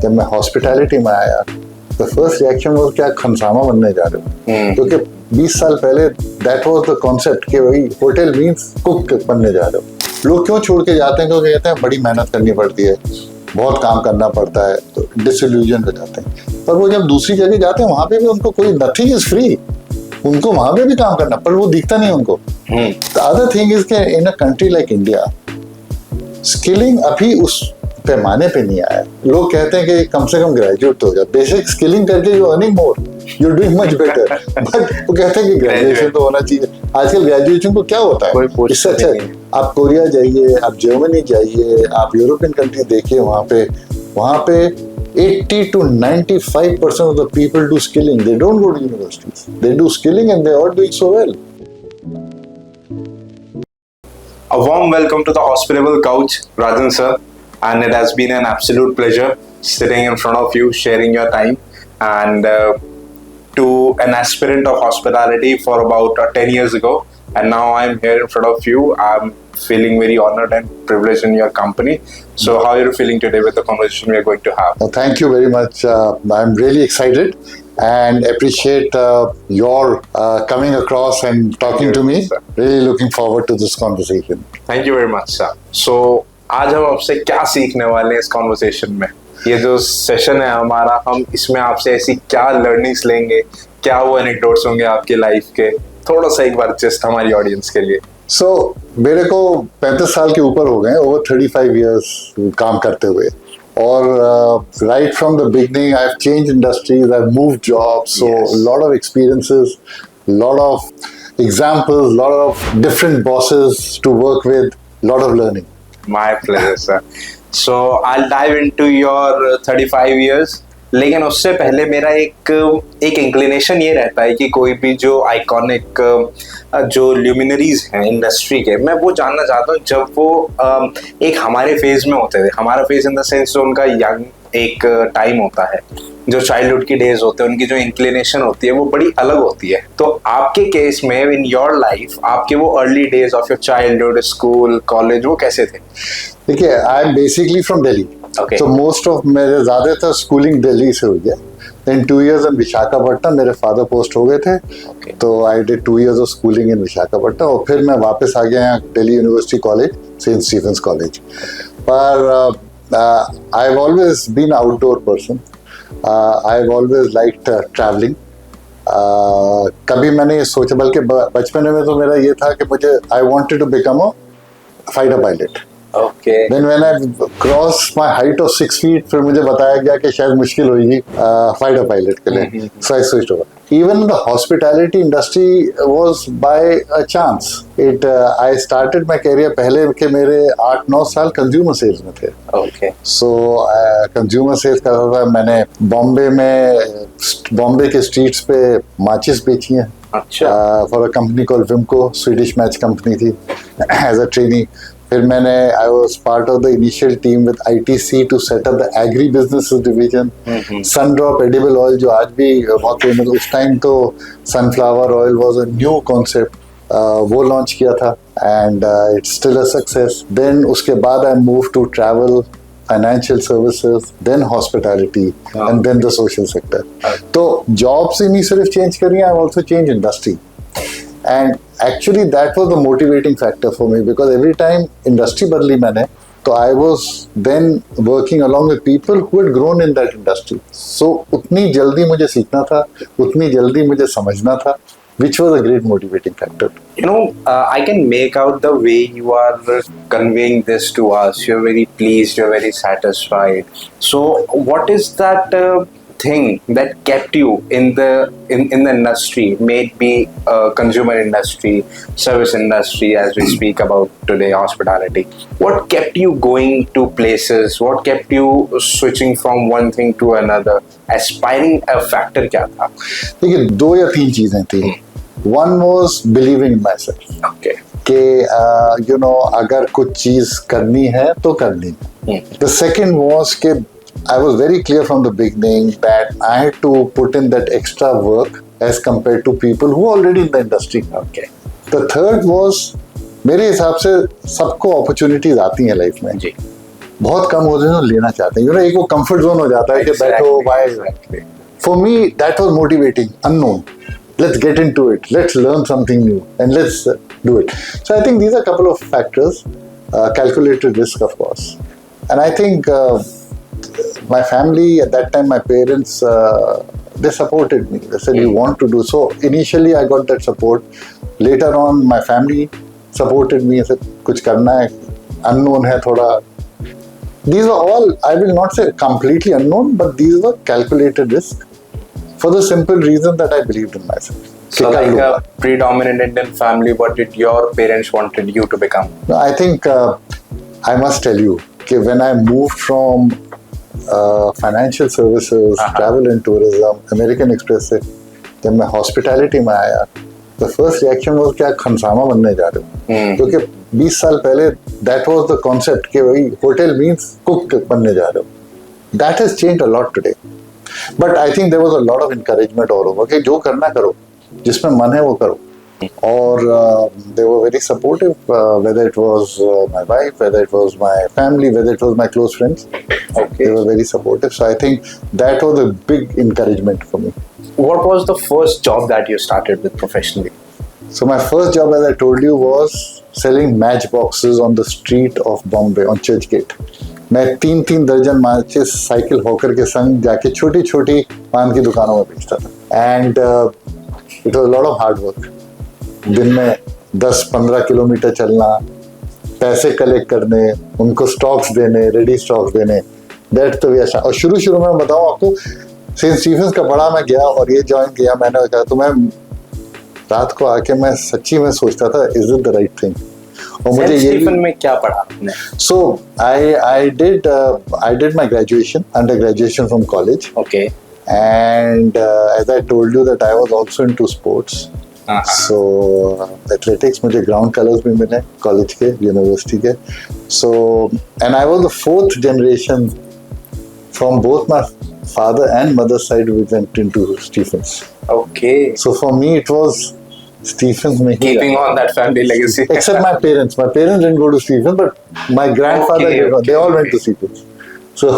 जब मैं हॉस्पिटैलिटी में आया तो फर्स्ट रिएक्शन वो क्या खनसामा बनने जा रहे हो, क्योंकि 20 साल पहले दैट वाज द कॉन्सेप्ट कि वही होटल मींस कुक बनने जा रहे हो। लोग क्यों छोड़ के जाते हैं? क्योंकि कहते हैं बड़ी मेहनत करनी पड़ती है, बहुत काम करना पड़ता है, तो डिसइल्यूजन हो जाते हैं। पर वो जब दूसरी जगह जाते हैं वहां पे भी उनको कोई नथिंग इज फ्री, उनको वहां पे भी काम करना, पर वो दिखता नहीं उनको। द अदर थिंग इज के in a country like India skilling अभी उस पैमाने पे नहीं आया। लोग कहते हैं कि कम से कम ग्रेजुएट तो हो जाए, बेसिक स्किलिंग करके you earning more, you doing much better. But वो कहते हैं कि ग्रेजुएशन तो होना चाहिए। आजकल ग्रेजुएशन को क्या होता है, इससे अच्छा आप कोरिया जाइए, आप जर्मनी जाइए, आप यूरोपियन कंट्री देखिए, वहाँ पे 80 to 95% of the people do skilling. They don't go to universities. They do skilling and they are doing so well. A warm welcome to the hospitable couch, Rajan sir, and it has been an absolute pleasure sitting in front of you, sharing your time, and to an aspirant of hospitality for about 10 years ago, and now I'm here in front of you. I'm feeling very honored and privileged in your company. So how are you feeling today with the conversation we are going to have? Well, thank you very much. I'm really excited and appreciate your coming across and talking to me. Sir. Really looking forward to this conversation. Thank you very much, sir. So आज हम आपसे क्या सीखने वाले हैं इस conversation में? ये जो सेशन है हमारा, हम इसमें आपसे ऐसी क्या लर्निंग्स लेंगे, क्या वो एनेक्डोट्स होंगे आपके लाइफ के, थोड़ा सा एक बार जस्ट हमारी ऑडियंस के लिए। So मेरे को 35 साल के ऊपर हो गए, ओवर 35 years काम करते हुए, और right from the beginning I've changed industries, I've moved jobs, so Yes. a lot of experiences, lot of examples, lot of different bosses to work with, lot of learning. My pleasure, sir. So I'll dive into your 35 years. लेकिन उससे पहले मेरा एक inclination ये रहता है कि कोई भी जो आइकॉनिक जो ल्यूमिनरीज हैं इंडस्ट्री के, मैं वो जानना चाहता हूँ जब वो एक हमारे फेज में होते थे। हमारा फेज इन द सेंस जो उनका यंग एक टाइम होता है, जो चाइल्डहुड की डेज होते हैं, उनकी जो इंक्लिनेशन होती है वो बड़ी अलग होती है। तो आपके केस में इन योर लाइफ आपके वो early days of your childhood, school, college, वो कैसे थे? देखिए, I am basically from Delhi, तो मोस्ट ऑफ मेरे ज्यादातर स्कूलिंग दिल्ली से हुई है। देन 2 years in विशाखापट्टनम, मेरे फादर पोस्ट हो गए थे, तो I did 2 years of schooling in Visakhapatnam, और फिर मैं वापस आ गया यहाँ Delhi university college, Saint Stephen's college. पर I have always been outdoor person, I have always liked travelling. कभी मैंने ये सोचा, बल्कि बचपन में तो मेरा ये था कि मुझे I wanted to become a fighter pilot. Okay. Then when I crossed my height of 6 feet, फिर मुझे बताया गया कि शायद मुश्किल होगी फाइटर पायलट के लिए, so I switched over. Even the hospitality industry was by a chance. I started my career पहले के मेरे 8-9 साल कंज्यूमर सेल्स में थे। Okay. So कंज्यूमर सेल्स करता था। मैंने बॉम्बे के स्ट्रीट्स पे माचिस बेची हैं। अच्छा। For a company called Wimco, Swedish match company थी, एज अ ट्रेनी। फिर मैंने I was part of the initial team with ITC to set up the agri businesses division. Sundrop edible oil जो आज भी बहुत फेमस, उस time तो sunflower oil was a new concept, वो लॉन्च किया था, and it's still a success. Then उसके बाद I move to travel, financial services, then hospitality, and then the social sector. तो जॉब्स ही नहीं सिर्फ चेंज करी, I also change industry, and actually that was the motivating factor for me, because every time industry बदली मैंने, तो I was then working along with people who had grown in that industry, so उतनी जल्दी मुझे सीखना था, उतनी जल्दी मुझे समझना था, which was a great motivating factor. You know, I can make out the way you are conveying this to us. You're very pleased, you're very satisfied. So what is that thing that kept you in the industry, may it be consumer industry, service industry, as we speak about today, hospitality? What kept you going to places? What kept you switching from one thing to another? Aspiring a factor क्या था? देखिए, 2 या 3 चीजें थी। One was believing in myself. Okay. कि you know, अगर कुछ चीज करनी है तो करनी है। The second was कि I was very clear from the beginning that I had to put in that extra work as compared to people who are already in the industry. Okay. The third was, मेरे हिसाब से सबको opportunities आती हैं life में, जी। बहुत कम होते हैं जो लेना चाहते हैं, एक वो कंफर्ट जोन हो जाता है कि बैठो भाई. For me, that was motivating, unknown. Let's get into it. Let's learn something new and let's do it. So I think these are a couple of factors. Calculated risk, of course. And I think my family at that time, my parents, they supported me. They said, you want to do so. Initially, I got that support. Later on, my family supported me. I said, कुछ करना है, unknown है थोड़ा. These are all, I will not say completely unknown, but these were calculated risk. For the simple reason that I believed in myself. So like a predominant Indian family, what did your parents wanted you to become? No, I think I must tell you that when I moved from financial services, travel and tourism, American Express से जब मैं hospitality में आया, the first reaction was क्या खनसामा बनने जा रहे हो? क्योंकि 20 साल पहले that was the concept कि वही hotel means cook बनने जा रहे हो. That has changed a lot today. But I think there was a lot of encouragement all over कि जो करना करो, जिसमें मन है वो करो. और they were very supportive, whether it was my wife, whether it was my family, whether it was my close friends. Okay. They were very supportive. So I think that was a big encouragement for me. What was the first job that you started with professionally? So my first job, as I told you, was selling matchboxes on the street of Bombay, on Churchgate. मैं 3-3 दर्जन माचिस cycle hawker के संग जाके छोटी छोटी पान की दुकानों में बेचता था. And it was lot of hard work. दिन में 10-15 किलोमीटर चलना, पैसे कलेक्ट करने, उनको स्टॉक्स देने, रेडी स्टॉक्स देने. That's the way. और शुरू में बताऊं आपको, सेंट स्टीफेंस का पढ़ा मैं गया और ये ज्वाइन किया मैंने. कहा तो मैं रात को आके मैं सच्ची में सोचता था, is it the right thing? और मुझे ये में क्या पढ़ा आपने? So I did my graduation, undergraduation from college. Okay. And as I told you that I was also into sports. So athletics मुझे ground colors भी मिले college के, university के. So and I was the 4th generation from both my father and mother's side who went into Stephens. Okay. So for me it was Stephens में keeping on that family legacy. Except my parents. My parents didn't go to Stephens, but my grandfather did. They all went to Stephens. So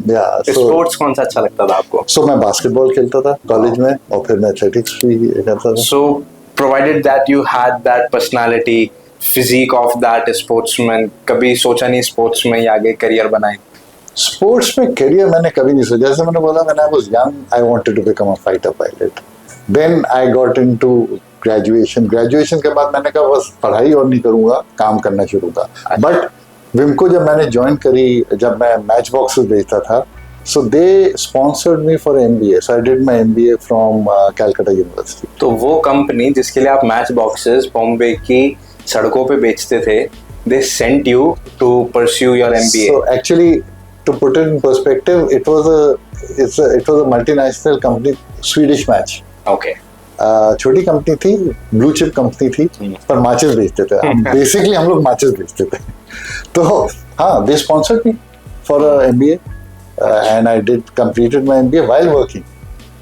yeah. So sports कौन सा अच्छा लगता था आपको? So मैं basketball खेलता था college में और फिर मैं athletics भी करता था. So provided that you had that personality, physique of that sportsman, कभी सोचा नहीं sports में ही आगे career बनाए? Sports में career मैंने कभी नहीं सोचा. जैसे मैंने बोला, when I was young, I wanted to become a fighter pilot. Then I got into graduation. Graduation के बाद मैंने कहा बस पढ़ाई और नहीं करूँगा, काम करना शुरू था. But विमको जब मैंने ज्वाइन करी, जब मैं मैच बॉक्सेस बेचता था, so they sponsored me for MBA. So I did my MBA from Calcutta University. तो वो कंपनी जिसके लिए आप मैच बॉक्सेस बॉम्बे की सड़कों पे बेचते थे, they sent you to pursue your MBA. So actually, to put it in perspective, it was a multinational company, Swedish Match. Okay. छोटी कंपनी थी, ब्लू चिप कंपनी थी, पर माचिस बेचते थे. बेसिकली हम लोग माचिस बेचते थे. तो हाँ, they sponsored me for a MBA and I completed my MBA while working.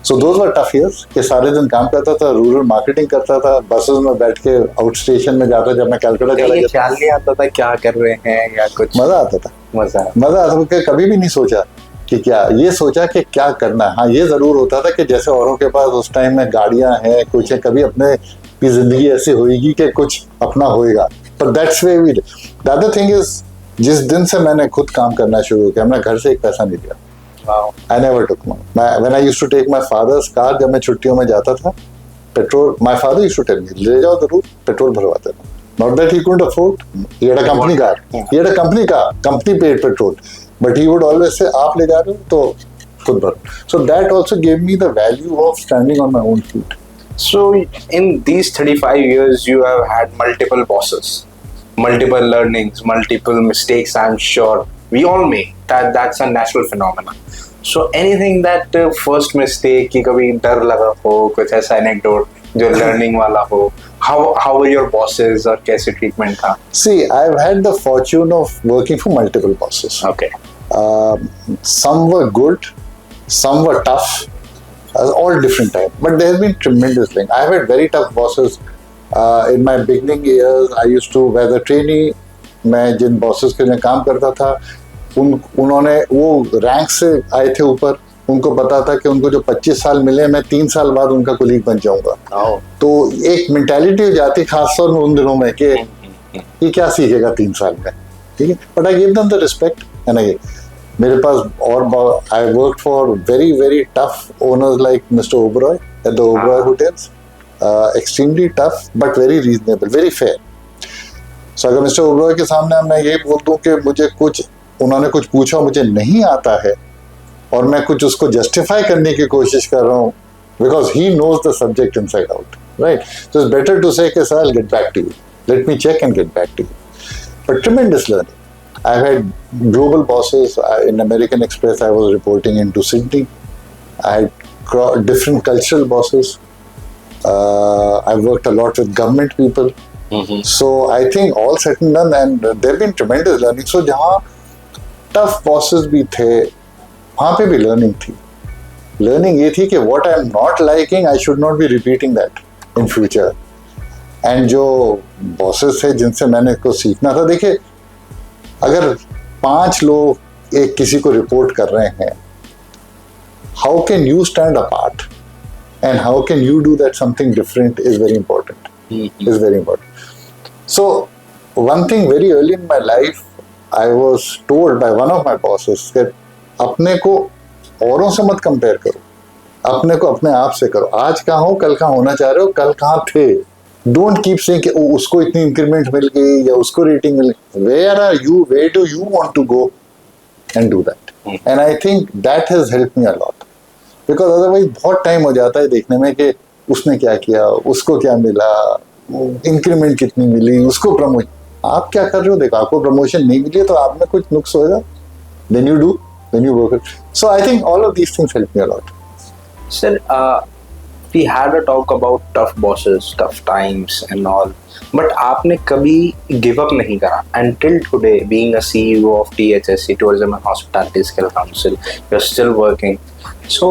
So those were tough years. कि सारे दिन काम करता था, रूरल मार्केटिंग करता था, बसेस में बैठ के आउट स्टेशन में जाता. जब मैं कलकत्ता चला गया, ख्याल नहीं आता था क्या कर रहे हैं या कुछ? मजा आता था. मजा आता था. कभी भी नहीं सोचा कि क्या, ये सोचा कि क्या करना है. हाँ, ये जरूर होता था कि जैसे औरों के पास उस टाइम में गाड़ियां हैं, कुछ है, कभी अपने की जिंदगी ऐसी होएगी कि कुछ अपना होएगा. पर that's way we. The other thing is, जिस दिन से मैंने खुद काम करना शुरू किया, मैं घर से एक पैसा नहीं दिया. I never took money. When I used to take my father's car, जब मैं छुट्टियों में जाता था, petrol, my father used to tell me, ले जाओ जरूर, पेट्रोल भरवा देना. Not that he couldn't afford. He had a company car. He had a company car. Company paid petrol. But he would always say, आप ले जा रहे हो तो खुद भरो. So that also gave me the value of standing on my own feet. So in these 35 years, you have had multiple bosses, multiple learnings, multiple mistakes. I'm sure we all make that. That's a natural phenomenon. So anything that first mistake कि कभी डर लगा हो, कुछ ऐसा anecdote जो learning वाला हो, how were your bosses और कैसे treatment था? See, I've had the fortune of working for multiple bosses. Okay. Some were good, some were tough, all different type. But there has been tremendous thing. I've had very tough bosses. In my beginning years, I used to, as a trainee, मैं जिन bosses के लिए काम करता था उन्होंने वो rank से आए थे ऊपर, उनको पता था कि उनको जो 25 साल मिले मैं 3 साल बाद उनका कुलीग बन जाऊंगा। तो एक मेंटालिटी हो जाती खासतौर में उन दिनों में कि ये क्या सीखेगा 3 साल में, ठीक है। But I give them the respect and I मेरे पास और I work for very very tough owners like mister Oberoi at the Oberoi hotels, extremely tough but very reasonable, very fair. So अगर मिस्टर ओबरॉय के सामने मैं ये बोल दूं कि मुझे कुछ उन्होंने कुछ पूछा मुझे नहीं आता है और मैं कुछ उसको जस्टिफाई करने की कोशिश कर रहा हूँ because he knows the subject inside out, right. So it's better to say कि sir I will get back to you, let me check and get back to you. But tremendous learning. I've had global bosses. In American Express, I was reporting into Sydney. I had different cultural bosses. I've worked a lot with government people. Mm-hmm. So I think all said and done, and there have been tremendous learning. So जहाँ tough bosses भी थे, वहाँ पे भी learning थी. Learning ये थी कि what I'm not liking, I should not be repeating that in future. And जो बॉसेस थे जिनसे मैंने कुछ सीखना था, देखिए अगर 5 लोग एक किसी को रिपोर्ट कर रहे हैं, how can you stand apart and how can you do that something different is very important, is very important. So one thing very early in my life I was told by one of my bosses कि अपने को औरों से मत compare करो, अपने को अपने आप से करो। आज कहाँ हो, कल कहाँ होना चाह रहे हो, कल कहाँ थे। डोंट कीप सेइंग कि उसको इतनी इंक्रीमेंट मिल गई या उसको रेटिंग मिल गई। Where are you, where do you want to go and do that, and I think that has helped me a lot, because otherwise बहुत टाइम हो जाता है देखने में कि उसने क्या किया, उसको क्या मिला, इंक्रीमेंट कितनी मिली, उसको प्रमोशन। आप क्या कर रहे हो, देखो आपको प्रमोशन नहीं मिली तो आप में कुछ नुक्स होगा, then you do, then you work it. So I think all of these things help me a lot. Sir, we had a talk about tough bosses, tough times and all, but आपने कभी give up नहीं करा until today, being a CEO of THSC, Tourism and Hospitality Skill Council, you're still working. So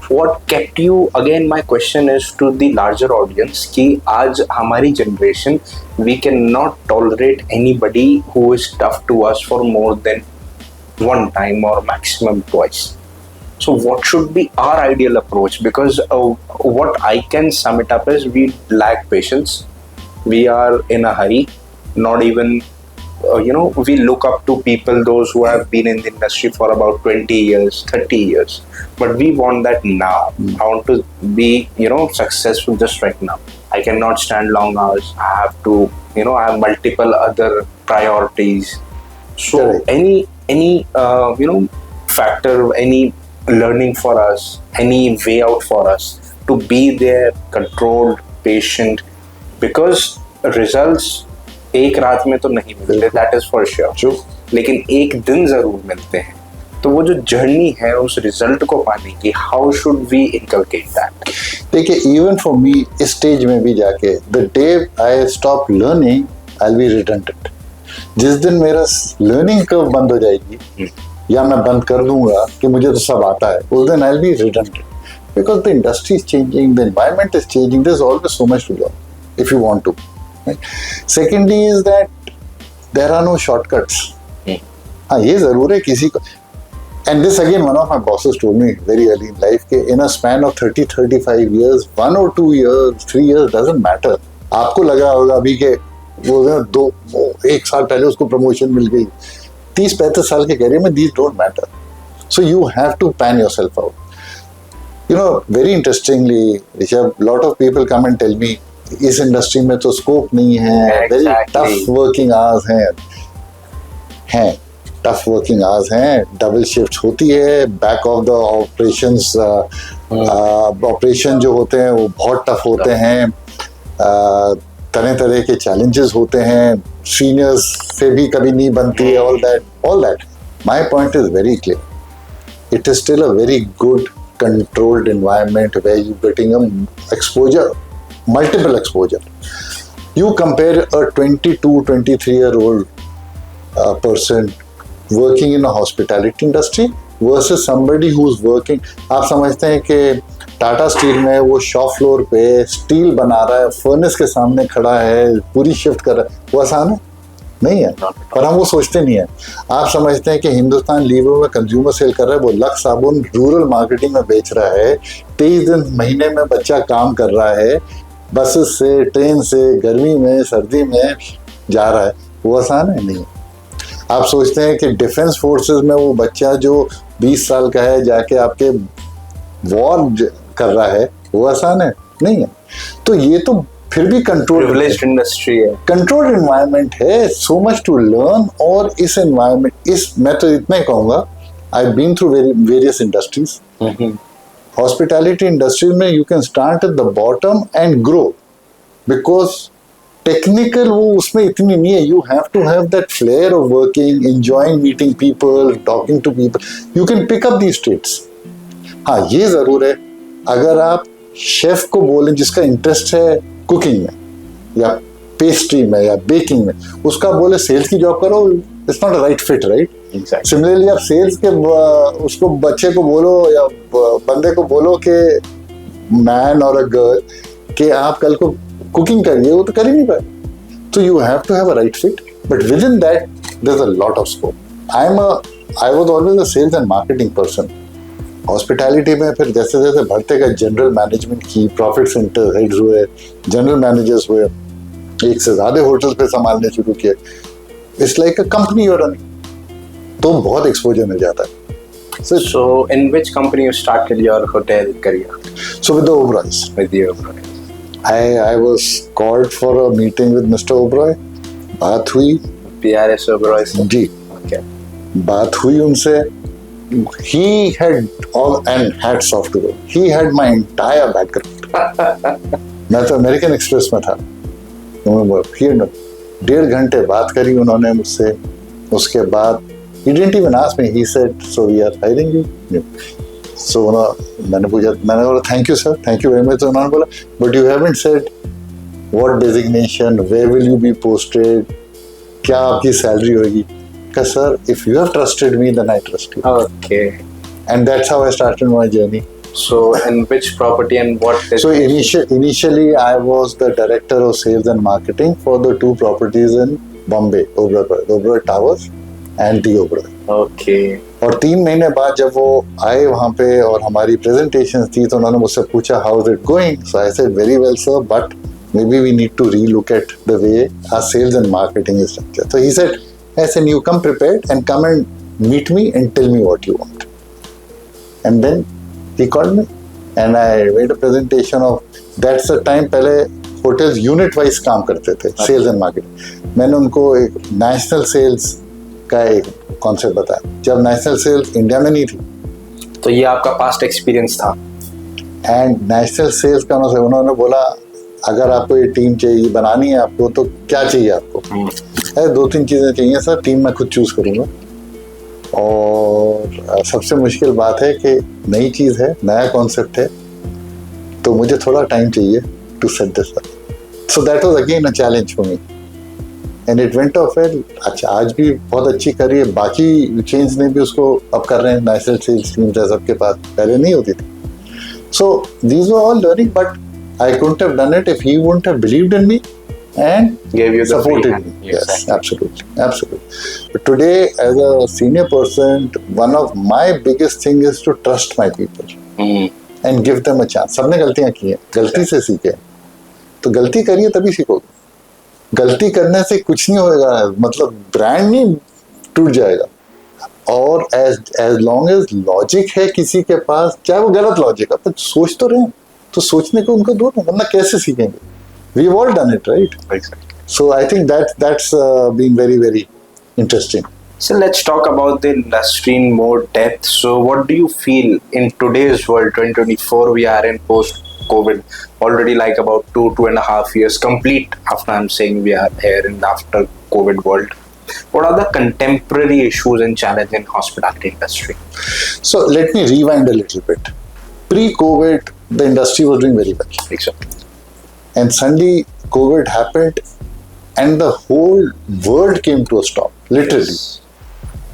what kept you, again my question is to the larger audience, कि आज हमारी generation, we cannot tolerate anybody who is tough to us for more than one time or maximum twice. So what should be our ideal approach? Because what I can sum it up is we lack patience. We are in a hurry. Not even, we look up to people, those who have been in the industry for about 20 years, 30 years. But we want that now. I want to be, successful just right now. I cannot stand long hours. I have to, I have multiple other priorities. So any factor, any learning for us, any way out for us to be there, controlled, patient, because results एक रात में तो नहीं मिलते, that is for sure, लेकिन एक दिन जरूर मिलते हैं। तो वो जो जर्नी है उस रिजल्ट को पाने की, how should we inculcate that? देखिए, even for me इस स्टेज में भी जाके, the day I stop learning, I'll be redundant. जिस दिन मेरा learning curve बंद हो जाएगी या मैं बंद कर दूंगा कि मुझे तो सब आता है, उस दिन I'll be redundant, because the industry is changing, the environment is changing, there's always so much to learn if you want to, right? Secondly is that there are no shortcuts. हाँ, ये जरूर है किसी को, and this again one of my bosses told me very early in life कि in a span of 30-35 years, 1 or 2 years, 3 years doesn't matter. आपको लग रहा होगा अभी के वो 1 साल पहले उसको प्रमोशन मिल गई, 30-35 साल के करियर में these don't matter. So you have to pan yourself out. Very interestingly, Rishabh, lot of people come and tell me इस इंडस्ट्री में तो स्कोप नहीं है, very tough working hours हैं, tough working hours हैं, डबल शिफ्ट होती है, back of the operations, operation जो होते हैं वो बहुत टफ होते हैं, तरह तरह के चैलेंजेस होते हैं, सीनियर्स से भी कभी नहीं बनती है, all that. My point is very clear. It is still a very good controlled environment where you're getting a exposure, multiple exposure. You compare a 22-23-year-old person working in a hospitality industry versus somebody who's working, आप समझते हैं कि Tata steel में वो shop floor पे steel बना रहा है, फर्नेस के सामने खड़ा है, पूरी शिफ्ट कर रहा है, वो आसान है? नहीं है, और हम वो सोचते नहीं है। आप समझते हैं कि हिंदुस्तान लीवर में कंज्यूमर सेल कर रहा है, वो लक्स साबुन रूरल मार्केटिंग में बेच रहा है, 23 दिन महीने में बच्चा काम कर रहा है, बस से, ट्रेन से, गर्मी में, सर्दी में जा रहा है, वो आसान है? नहीं। आप सोचते हैं कि डिफेंस फोर्सेस में वो बच्चा जो 20 साल का है जाके आपके वॉर कर रहा है, वो आसान है? नहीं है। तो ये तो फिर भी कंट्रोल इंडस्ट्री है, कंट्रोल्ड एनवायरनमेंट है, सो मच टू लर्न। और इस एनवायरनमेंट, मैं तो इतना ही कहूंगा, I been through various industries. Hospitality industry में you can start at the bottom and grow, because technical वो उसमें इतनी नहीं है। You have to have that flair of working, enjoying meeting people, talking to people, you can pick up these trades. हाँ, ये जरूर है, अगर आप शेफ को बोलें जिसका इंटरेस्ट है कुकिंग में या पेस्ट्री में या बेकिंग में, उसका बोले सेल्स की जॉब करो, it's not a right fit, right? Similarly आप सेल्स के उसको बच्चे को बोलो या बंदे को बोलो कि मैन और अ गर्ल कि आप कल को कुकिंग करिए, वो तो कर ही नहीं पाए। तो you have to have a right fit, but within that there is a lot of scope. I was always a sales and marketing person. Hospitality में फिर जैसे जैसे बढ़ते गए, जनरल मैनेजमेंट की, प्रॉफिट सेंटर हेड्स हुए, general managers हुए, एक से ज्यादा होटल पे संभालने शुरू किए। It's like a company you're running, तो बहुत एक्सपोजर मिल जाता है। So in which company you started your hotel career? So with the Oberois. With the Oberoi. I was called for a meeting with Mr. Oberoi. बात हुई PRS Oberoi से? जी, Okay. बात हुई उनसे। He had all, and hats off to him, he had my entire background. मैं तो American express में था। 1.5 घंटे बात करी उन्होंने मुझसे। उसके बाद he didn't even ask me, he said, so we are hiring you. So मैंने बोला thank you sir, thank you very much। तो उन्होंने बोला but you haven't said what designation, where will you be posted, क्या आपकी salary होगी? कहा sir, if you have trusted me then I trust you. Okay. And that's how I started my journey. So in which property and what? So initially I was the director of sales and marketing for the 2 properties in Bombay, Oberoi Towers and the Oberoi. Okay. और 3 महीने बाद जब वो आए वहाँ पे और हमारी प्रेजेंटेशन थी, तो उन्होंने मुझसे पूछा how is it going? So I said very well sir, but maybe we need to relook at the way our sales and marketing is structured. So he said, "Listen, you come prepared and come and meet me and tell me what you want." And then he called me and I made a presentation of, that's the time पहले hotels unit wise काम करते थे, sales and marketing। मैंने उनको एक national sales का एक concept बताया, जब नेशनल सेल्स इंडिया में नहीं थी। तो ये आपका पास्ट एक्सपीरियंस था। एंड नेशनल सेल्स का उन्होंने बोला अगर आपको ये टीम चाहिए, बनानी है आपको, तो क्या चाहिए आपको? 2-3 चीजें चाहिए सर, टीम मैं खुद चूज करूंगा। और सबसे मुश्किल बात है कि नई चीज है, नया कॉन्सेप्ट है, तो मुझे थोड़ा टाइम चाहिए to set this up. So that was again a challenge for me and it went off well. अच्छा, आज भी बहुत अच्छी कर रही है, बाकी चेंज ने भी उसको अब कर रहे हैं। नेशनल सेल्स टीम सबके पास पहले नहीं होती थी। So these were all learning, but I couldn't have done it if he wouldn't have believed in me and gave you the supported me. Yes, absolutely. But today, as a senior person, one of my biggest thing is to trust my people and give them a chance. सबने गलतियां की हैं, गलती से सीखे। तो गलती करिए तभी सीखोगे। गलती करने से कुछ नहीं होगा, मतलब ब्रांड नहीं टूट जाएगा। और as long as लॉजिक है किसी के पास, चाहे वो गलत लॉजिक है, तो सोच तो रहे हैं, तो सोचने को उनको दो ना, वरना कैसे सीखेंगे? We've all done it, right? Exactly. So I think that's been very, very interesting. So let's talk about the industry in more depth. So what do you feel in today's world, 2024, we are in post-COVID, already like about 2.5 years complete after I'm saying we are here in the after COVID world. What are the contemporary issues and challenges in hospitality industry? So let me rewind a little bit. Pre-COVID, the industry was doing very well. Exactly. And suddenly COVID happened and the whole world came to a stop, literally.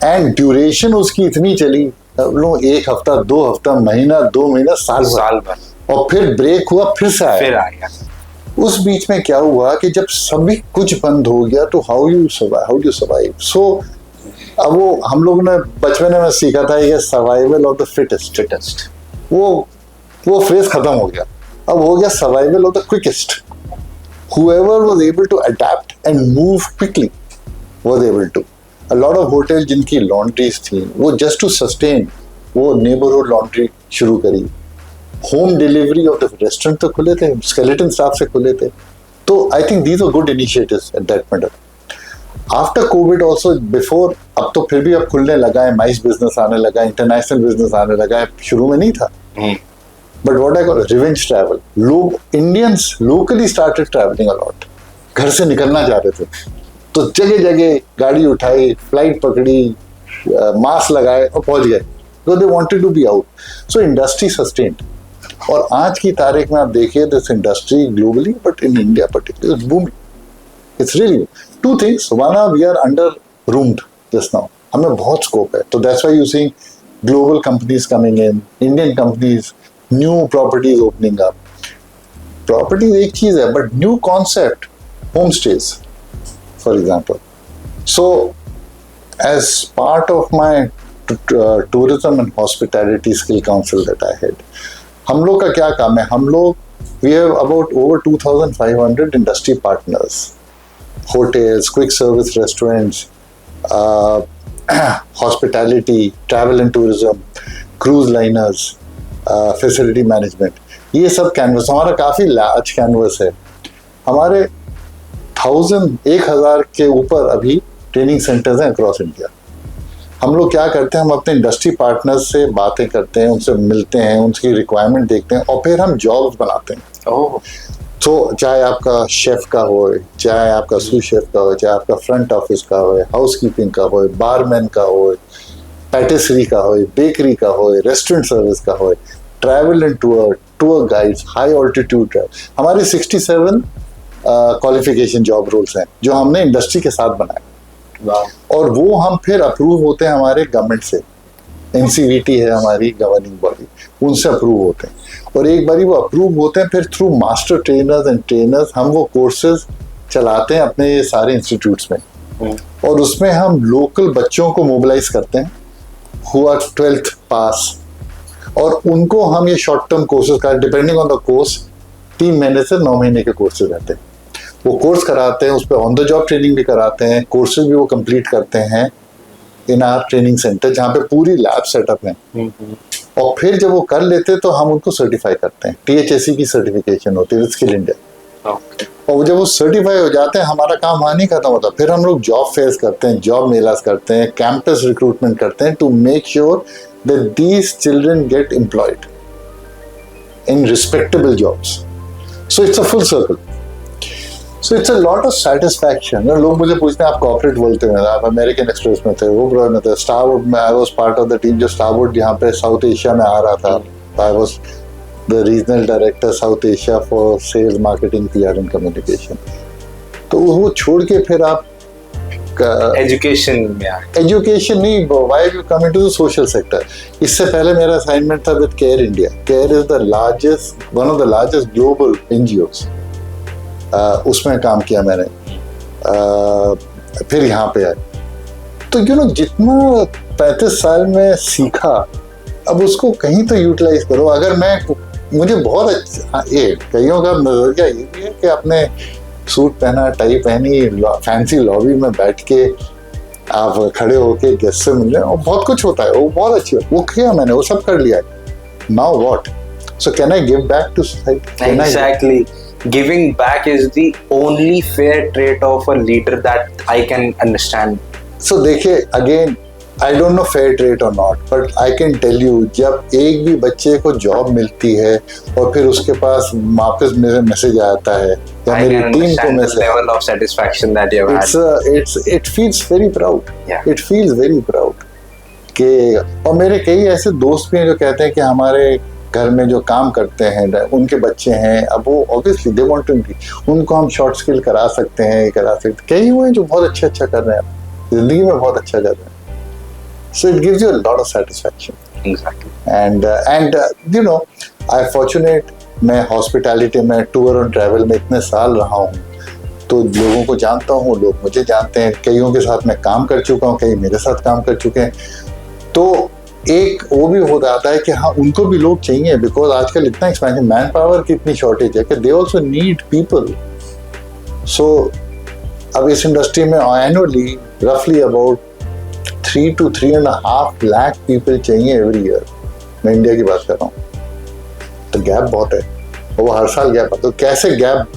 And duration उसकी इतनी चली, 1 हफ्ता, 2 हफ्ता, महीना, 2 महीना, साल भर, और फिर ब्रेक हुआ, फिर से आया। उस बीच में क्या हुआ कि जब सभी कुछ बंद हो गया तो हाउ डू यू सर्वाइव। सो अब वो हम लोग ने बचपन में सीखा था कि सर्वाइवल ऑफ द फिटेस्ट, वो फ्रेज खत्म हो गया, अब हो गया survival of the quickest. whoever was able to adapt and move quickly was able to. A lot of hotel जिनकी लॉन्ड्रीज थी वो just to sustain वो neighborhood लॉन्ड्री शुरू करी। Home delivery of the restaurant तो खुले थे, स्केलेटन स्टाफ से खुले थे। तो I think these are good initiatives at that matter. After covid also before, अब तो फिर भी अब खुलने लगा है, माइस बिजनेस आने लगा है, इंटरनेशनल बिजनेस आने लगा है, शुरू में नहीं था। But what I call revenge travel, लोग Indians locally started travelling a lot. घर से निकलना चाह रहे थे तो जगह जगह गाड़ी उठाई, फ्लाइट पकड़ी, मास्क लगाए और पहुंच गए, because they wanted to be out. So industry sustained. और आज की तारीख में आप देखिए this industry globally but in India particularly is booming. It's really two things, one we are under roomed just now, हमें बहुत स्कोप है, तो that's why you seeing global companies coming in, Indian companies, new properties opening up. Properties एक चीज है but new concept, home stays for example. So as part of my tourism and hospitality skill council that I had, हम लोग का क्या काम है, हम लोग we have about over 2,500 industry partners, hotels, quick service restaurants, hospitality, travel and tourism, cruise liners, facility management, ये सब कैनवस हमारा काफ़ी लार्ज कैनवस है। हमारे 1,000 के ऊपर अभी ट्रेनिंग सेंटर्स हैं अक्रॉस इंडिया। हम लोग क्या करते हैं, हम अपने इंडस्ट्री पार्टनर्स से बातें करते हैं, उनसे मिलते हैं, उनकी रिक्वायरमेंट देखते हैं और फिर हम जॉब्स बनाते हैं। तो चाहे आपका शेफ का हो, चाहे आपका सू शेफ का हो, चाहे आपका फ्रंट ऑफिस का हो, हाउसकीपिंग का हो, बारमैन का हो, पैटिसरी का हो, बेकरी का हो, रेस्टोरेंट सर्विस का हो, travel and tour guides, high altitude travel, हमारे 67 क्वालिफिकेशन जॉब रोल्स हैं जो हमने इंडस्ट्री के साथ बनाए। और वो हम फिर अप्रूव होते हैं हमारे गवर्नमेंट से, एनसीवीटी है हमारी गवर्निंग बॉडी, उनसे अप्रूव होते हैं। और एक बारी वो अप्रूव होते हैं फिर through master trainers and trainers हम वो कोर्सेज चलाते हैं अपने ये सारे इंस्टीट्यूट्स में। और उसमें हम लोकल बच्चों को मोबिलाइज करते हैं हु आर 12th पास, और उनको हम ये शॉर्ट टर्म कोर्सेज का, डिपेंडिंग ऑन द कोर्स, 3 महीने से 9 महीने के कोर्सेज रहते हैं। वो कोर्स कराते हैं, उस पर ऑन द जॉब ट्रेनिंग भी कराते हैं, कोर्सेज भी वो कंप्लीट करते हैं इन आवर ट्रेनिंग सेंटर जहाँ पे पूरी लैब सेटअप है। और फिर जब वो कर लेते हैं तो हम उनको सर्टिफाई करते हैं, THSE की सर्टिफिकेशन होती है, स्किल इंडिया। और जब वो सर्टिफाई हो जाते हैं हमारा काम वहाँ नहीं खत्म होता, फिर हम लोग जॉब फेयर्स करते हैं, जॉब मेलास करते हैं, कैंपस रिक्रूटमेंट करते हैं to make sure that these children get employed in respectable jobs. So it's a full circle. So it's a lot of satisfaction. लोग मुझे पूछते हैं आप कॉर्पोरेट बोलते हैं, आप अमेरिकन एक्सप्रेस में थे, वो प्रोग्राम में थे, स्टारवुड में I was part of the team जो स्टारवुड यहाँ पे साउथ एशिया में आ रहा था। I was the regional director South Asia for sales, marketing, PR and communication. तो वो छोड़ के फिर आप एजुकेशन में आ गए। एजुकेशन नहीं, why you come into the social sector. इससे पहले मेरा असाइनमेंट था with care India. Care is the largest, one of the largest global NGOs। उसमें काम किया मैंने, फिर यहाँ पे आए। तो जितना 35 साल में सीखा अब उसको कहीं तो यूटिलाइज करो। अगर मुझे बहुत अच्छा, ये कईयों का नजरिया ये भी है कि आपने सूट पहना, टाई पहनी, फैंसी लॉबी में बैठ के आप खड़े होके गेस्ट से मिल रहे हैं, और बहुत कुछ होता है, वो बहुत अच्छी वो किया मैंने, वो सब कर लिया। Now what? So can I give back to society? Exactly. Giving back is the only fair trait of a leader that I can understand. So देखिए, again, I don't know fair trait or not, but I can tell you, जब एक भी बच्चे को job मिलती है और फिर उसके पास वापस मेरे मैसेज आता है या मेरी टीम को message, level of satisfaction that you have had. It feels very proud. Yeah. It feels very proud. कि और मेरे कई ऐसे दोस्त भी हैं जो कहते हैं कि हमारे घर में जो काम करते हैं उनके बच्चे हैं, अब वो obviously they want to improve, उनको हम शॉर्ट स्किल करा सकते हैं, कई हुए हैं जो बहुत अच्छा कर रहे हैं, जिंदगी में बहुत अच्छा कर रहे हैं। So it gives you a lot of satisfaction. Exactly. And I fortunate मैं हॉस्पिटैलिटी में, टूर और ट्रैवल में इतने साल रहा हूँ, तो लोगों को जानता हूँ, लोग मुझे जानते हैं, कईयों के साथ मैं काम कर चुका हूँ, कई मेरे साथ काम कर चुके हैं। तो एक वो भी हो जाता है कि हाँ, उनको भी लोग चाहिए, बिकॉज आजकल इतना एक्सपेंशन, मैन पावर की इतनी शॉर्टेज है कि दे ऑल्सो नीड पीपल। सो अब इस इंडस्ट्री में एनुअली रफली अबाउट 3 to 3.5 लाख पीपल चाहिए एवरी ईयर। मैं इंडिया की बात कर रहा हूँ, तो गैप बहुत है, वो हर साल गैप है। तो कैसे गैप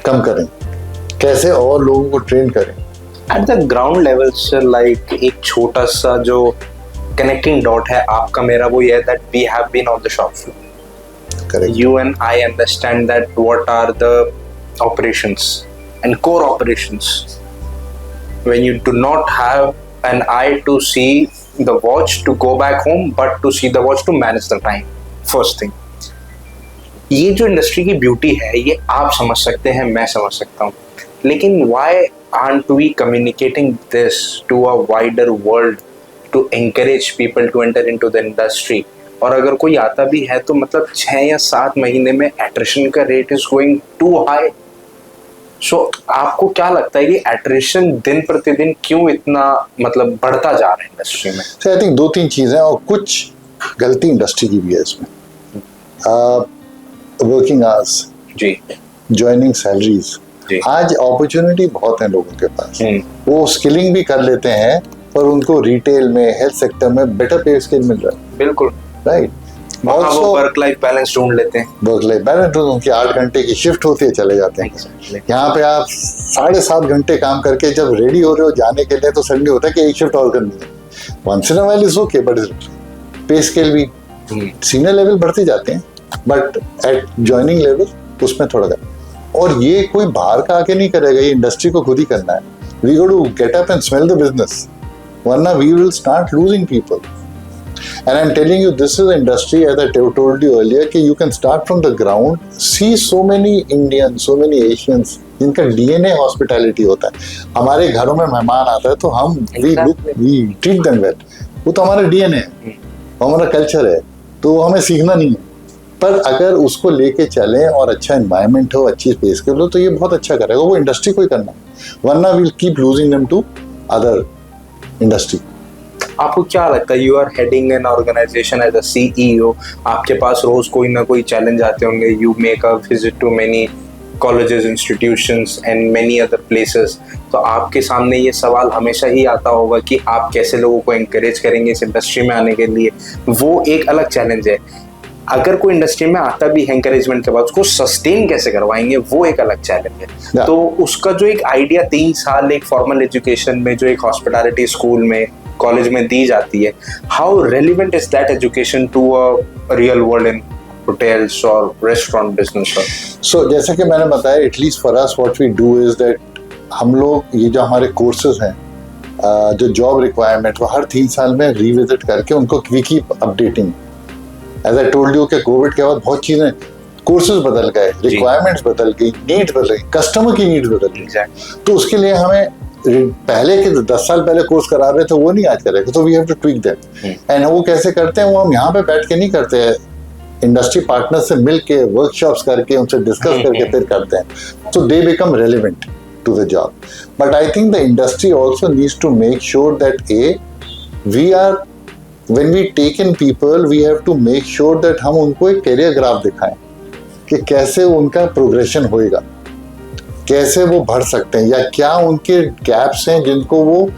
कम करें, कैसे और लोगों को ट्रेन करें एट द ग्राउंड लेवल से? लाइक एक छोटा सा जो कनेक्टिंग डॉट है आपका मेरा, वो ये है that we have been on the shop floor. Correct. You and I understand that what are the operations and core operations. When you do not have an eye to see the watch to go back home, but to see the watch to manage the time. First thing. ये जो industry की beauty है, ये आप समझ सकते हैं, मैं समझ सकता हूँ, लेकिन why aren't we communicating this to a wider world to encourage people to enter into the industry? और अगर कोई आता भी है तो मतलब 6 या 7 महीने में एट्रिशन का rate is going too high. So आपको क्या लगता है कि एट्रिशन दिन प्रतिदिन क्यों इतना मतलब बढ़ता जा रहा है इंडस्ट्री में? आई थिंक 2-3 चीजें, और कुछ गलती इंडस्ट्री की भी है इसमें। वर्किंग आवर्स जी, ज्वाइनिंग सैलरीज, आज अपॉर्चुनिटी बहुत है लोगों के पास, वो स्किलिंग भी कर लेते हैं, पर उनको रिटेल में, हेल्थ सेक्टर में बेटर पे स्केल मिल रहा है। बिल्कुल राइट। वो वर्क लाइफ बैलेंस ढूंढ लेते हैं, वर्क लाइफ बैलेंस, उनकी 8 घंटे की शिफ्ट होती है, चले जाते हैं। यहाँ पे आप 7.5 घंटे काम करके जब रेडी हो रहे हो जाने के लिए, तो सडनली होता है कि एक शिफ्ट और करनी है। Once in a while is okay, but pay scale भी सीनियर लेवल बढ़ते जाते हैं, बट एट जॉइनिंग लेवल उसमें थोड़ा सा। और ये कोई बाहर का आके नहीं करेगा, ये इंडस्ट्री को खुद ही करना है। We go to get up and smell the business, वरना we will start losing people. And I'm telling you, this is an industry, as I told you earlier, कि you can start from the ground, see so many Indians, so many Asians, जिनका DNA hospitality होता है। हमारे घरों में मेहमान आता है तो हम we treat them well, वो तो हमारा DNA है, हमारा कल्चर है, तो हमें सीखना नहीं है। पर अगर उसको लेके चलें और अच्छा एनवायरनमेंट हो, अच्छी स्पेस के लो, तो ये बहुत अच्छा करेगा, वो इंडस्ट्री को ही करना है, वरना we'll keep losing them to other industry. आपको क्या लगता है, you are heading an organisation as a CEO, आपके पास रोज कोई ना कोई चैलेंज आते होंगे, you make a visit to many colleges, institutions and many other places, तो आपके सामने ये सवाल हमेशा ही आता होगा कि आप कैसे लोगों को एनकरेज करेंगे इस इंडस्ट्री में आने के लिए। वो एक अलग चैलेंज है। अगर कोई इंडस्ट्री में आता भी है एनकरेजमेंट के बाद, उसको सस्टेन कैसे करवाएंगे, वो एक अलग चैलेंज है। तो उसका जो एक आइडिया 3 साल एक फॉर्मल एजुकेशन में, जो एक हॉस्पिटैलिटी स्कूल में, कॉलेज में दी जाती है, how relevant is that education to a real world in hotels और रेस्टोरेंट बिजनेस? सो जैसे कि मैंने बताया, at least for us what we do is that हम लोग ये जो हमारे कोर्सेज हैं, जो जॉब रिक्वायरमेंट, वो हर 3 साल में रिविजिट करके उनको we keep updating. As I told you कि कोविड के बाद बहुत चीजें, कोर्सेज बदल गए, रिक्वायरमेंट्स बदल गई, नीड्स बदल गई, कस्टमर की नीड्स बदल गई। तो उसके लिए हमें पहले के 10 साल पहले कोर्स करा रहे थे, वो नहीं आज करेगा, तो we have to tweak that. And वो कैसे करते हैं, वो हम यहाँ पे बैठ के नहीं करते हैं, इंडस्ट्री पार्टनर से मिल के वर्कशॉप्स करके उनसे डिस्कस करके फिर करते हैं, so they become relevant to the job. But I think the industry also needs to make sure that when we take in people, we have to make sure that हम उनको एक career graph दिखाएं कि कैसे उनका progression होएगा, कैसे वो बढ़ सकते हैं, या क्या उनके गैप्स हैं जिनको वो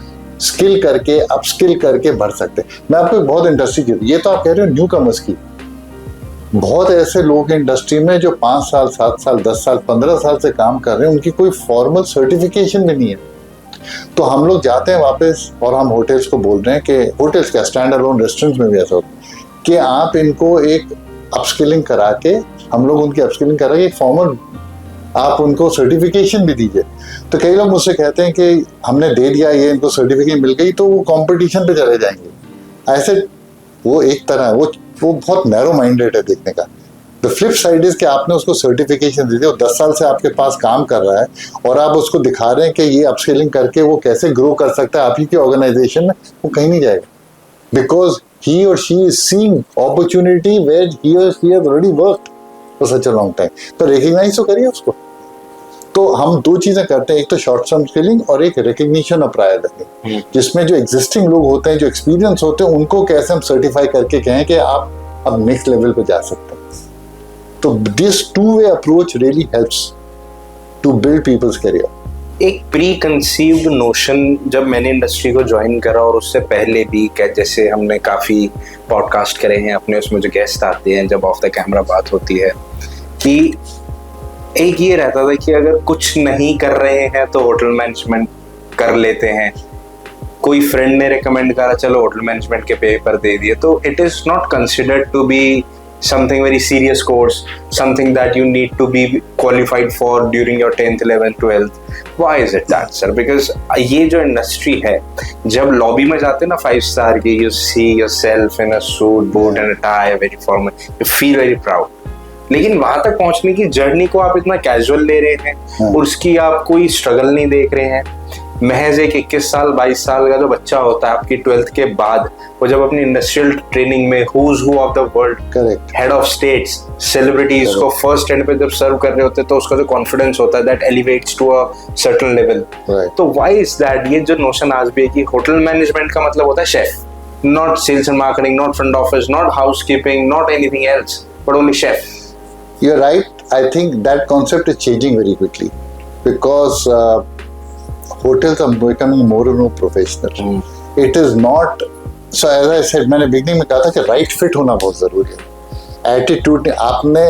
स्किल करके, अपस्किल करके बढ़ सकते हैं। मैं आपको एक बहुत इंडस्ट्री की, ये तो आप कह रहे हो न्यू कमर्स की, बहुत ऐसे लोग हैं इंडस्ट्री में जो 5 साल, 7 साल, 10 साल, 15 साल से काम कर रहे हैं, उनकी कोई फॉर्मल सर्टिफिकेशन भी नहीं है। तो हम लोग जाते हैं वापस और हम होटल्स को बोल रहे हैं कि होटल्स क्या, स्टैंड अलोन रेस्टोरेंट्स में भी ऐसा होता है कि आप इनको एक अपस्किलिंग करा के, हम लोग उनकी अपस्किलिंग करा के एक फॉर्मल आप उनको सर्टिफिकेशन भी दीजिए। तो कई लोग मुझसे कहते हैं कि हमने दे दिया, ये इनको सर्टिफिकेट मिल गई तो वो कंपटीशन पे चले जाएंगे। ऐसे वो एक तरह वो बहुत नैरो माइंडेड है देखने का। द फ्लिप साइड इज कि आपने उसको सर्टिफिकेशन दे दिया और 10 साल से आपके पास काम कर रहा है और आप उसको दिखा रहे हैं कि ये अपस्किलिंग करके वो कैसे ग्रो कर सकता है आप ही की ऑर्गेनाइजेशन में, वो कहीं नहीं जाएगा, because he or she is seeing opportunity where he or she has already worked. For such a long time, तो रिकग्नाइज तो करिए उसको। तो हम दो चीजें करते हैं, एक तो शॉर्ट टर्म स्किलिंग और एक रिकग्निशन ऑफ प्रायर लर्निंग, जिसमें जो एग्जिस्टिंग लोग होते हैं, जो एक्सपीरियंस होते हैं, उनको कैसे हम सर्टिफाई करके कहें कि आप अब नेक्स्ट लेवल पे जा सकते हैं। तो this two way approach really helps to build people's career. एक प्री कंसीव्ड नोशन जब मैंने इंडस्ट्री को ज्वाइन करा और उससे पहले भी, जैसे हमने काफ़ी पॉडकास्ट करे हैं अपने, उसमें जो गेस्ट आते हैं, जब ऑफ द कैमरा बात होती है, कि एक ये रहता था कि अगर कुछ नहीं कर रहे हैं तो होटल मैनेजमेंट कर लेते हैं। कोई फ्रेंड ने रिकमेंड करा, चलो होटल मैनेजमेंट के पेपर दे दिए, तो it is not considered to be something very serious course, something that you need to be qualified for during your 10th 11th 12th. Why is it that, sir? Because ये जो industry है, जब lobby में जाते हैं ना 5 star की, you see yourself in a suit, boot and a tie, very formal, you feel very proud. लेकिन वहां तक पहुंचने की जर्नी को आप इतना कैजुअल ले रहे हैं और उसकी आप कोई स्ट्रगल नहीं देख रहे हैं। महज एक 21 साल 22 साल का जो बच्चा होता है आपकी 12th के बाद, वो जब अपनी इंडस्ट्रियल ट्रेनिंग में who's who of the world, head of states, celebrities को फर्स्ट हैंड पे जब सर्व कर रहे होते हैं, तो उसका जो कॉन्फिडेंस होता है that elevates to a certain level. तो व्हाई इज दैट? ये जो नोशन आज भी है कि होटल मैनेजमेंट का मतलब होता है chef, not sales and marketing, not front office, not housekeeping, not anything else, but only chef. You're right. I think that concept is changing very quickly because hotels are becoming more and more professional. It is not, so as I said, मैंने beginning में कहा था कि right fit होना बहुत जरूरी है। Attitude आपने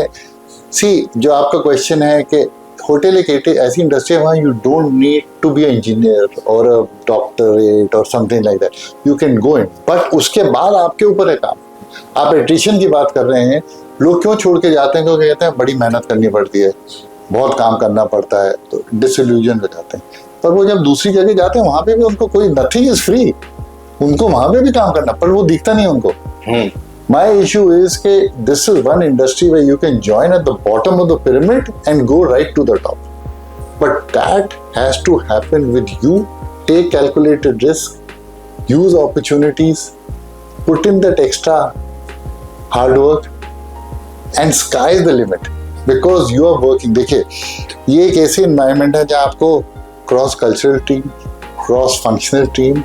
जो आपका क्वेश्चन है कि होटल एक ऐसी इंडस्ट्री है वहाँ you don't need to be an engineer or a doctorate or something like that. You can go in, but उसके बाद आपके ऊपर है काम। आप एट्रिशन की बात कर रहे हैं, लोग क्यों छोड़ के जाते हैं? क्योंकि कहते हैं बड़ी मेहनत करनी पड़ती है, बहुत काम करना पड़ता है, तो डिसइल्यूजन हो जाते हैं। पर वो जब दूसरी जगह जाते हैं वहां पे भी उनको कोई नथिंग इज फ्री, उनको वहां पे भी काम करना, पर वो दिखता नहीं उनको। माय इशू इज के this is one industry where you can join at the bottom of the pyramid and go right to the top, but that has to happen with you. Take calculated risk, use opportunities, put in that extra hard work and sky is the limit because you are working. देखिए, ये एक ऐसी environment है जहाँ आपको cross cultural team, cross functional team,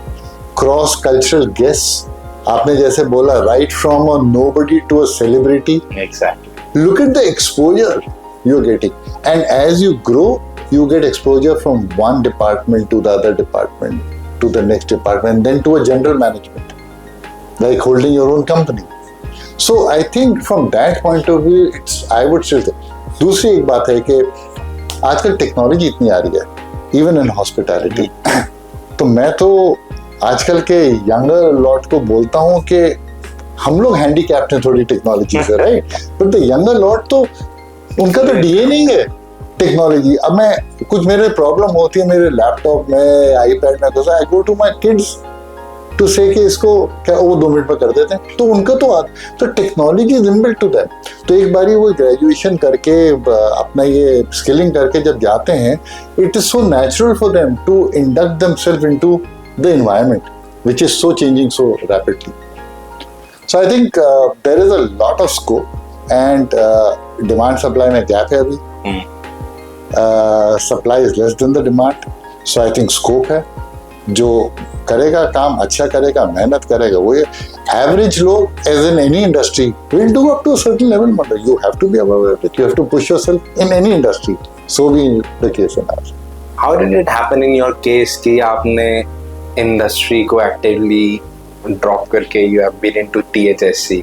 cross cultural guest, आपने जैसे बोला right from a nobody to a celebrity, exactly, look at the exposure you are getting and as you grow you get exposure from one department to the other department to the next department then to a general management, like holding your own company. So I think from that point of view it's, I would still say, दूसरी एक बात है कि आजकल technology इतनी आ रही है even in hospitality, तो मैं तो आजकल के यंगर लॉट को बोलता हूँ कि हम लोग हैंडीकैप्ड हैं थोड़ी टेक्नोलॉजी से, right, but the younger lot तो उनका तो डीए नहीं है टेक्नोलॉजी। अब मैं कुछ मेरे प्रॉब्लम होती है मेरे लैपटॉप में, आईपैड में, I go to my kids to say कि इसको क्या वो 2 मिनट में कर देते हैं, तो उनका तो technology is inbuilt to them. तो एक बारी वो ग्रेजुएशन करके अपना ये स्किलिंग करके जब जाते हैं, it is so natural for them to induct themselves into the environment which is so changing so rapidly. So I think there is a lot of scope and demand supply में gap है अभी। Supply is less than the demand, so I think scope है। जो करेगा काम अच्छा करेगा, मेहनत करेगा, वो ये एवरेज लोग as in any industry will do up to a certain level, मतलब you have to be aware of it, you have to push yourself in any industry, so भी the case in our. How did it happen in your case कि आपने industry को actively drop करके you have been into THSC,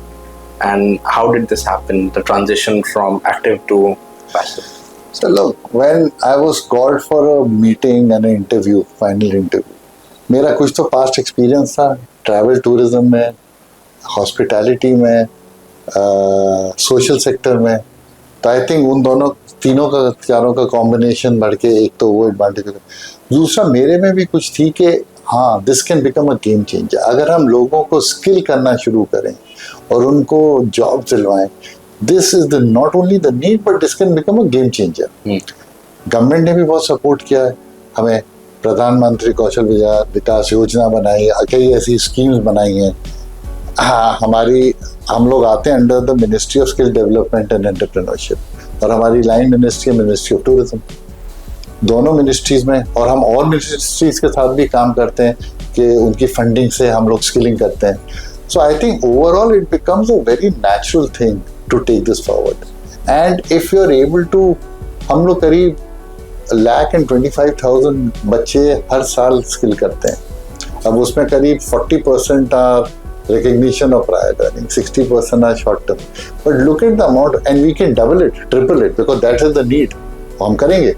and how did this happen, the transition from active to passive? So look, when I was called for a meeting and an interview, final interview, मेरा कुछ तो past experience था travel tourism में, hospitality में, social sector में, तो I think उन दोनों तीनों का चारों का कॉम्बिनेशन बढ़ के एक तो वो एडवांटेज। दूसरा मेरे में भी कुछ थी कि हाँ, this can become a game changer अगर हम लोगों को स्किल करना शुरू करें और उनको जॉब दिलवाएं। This is the not only the need but this can become a game changer. Government ने भी बहुत सपोर्ट किया है हमें, प्रधानमंत्री कौशल विकास योजना बनाई, कई ऐसी स्कीम्स बनाई हैं। हाँ, हम लोग आते हैं under the ministry of skill development and entrepreneurship, और हमारी लाइन मिनिस्ट्री है मिनिस्ट्री ऑफ टूरिज्म, दोनों मिनिस्ट्रीज में, और हम और मिनिस्ट्रीज के साथ भी काम करते हैं कि उनकी फंडिंग से हम लोग स्किलिंग करते हैं. So I think overall it becomes a very natural thing to take this forward. And if you are able to, हम लोग करीब 1,25,000 बच्चे हर साल स्किल करते हैं. अब उसमें करीब 40% are recognition of prior learning, 60% are short term. But look at the amount, and we can double it, triple it, because that is the need. हम करेंगे.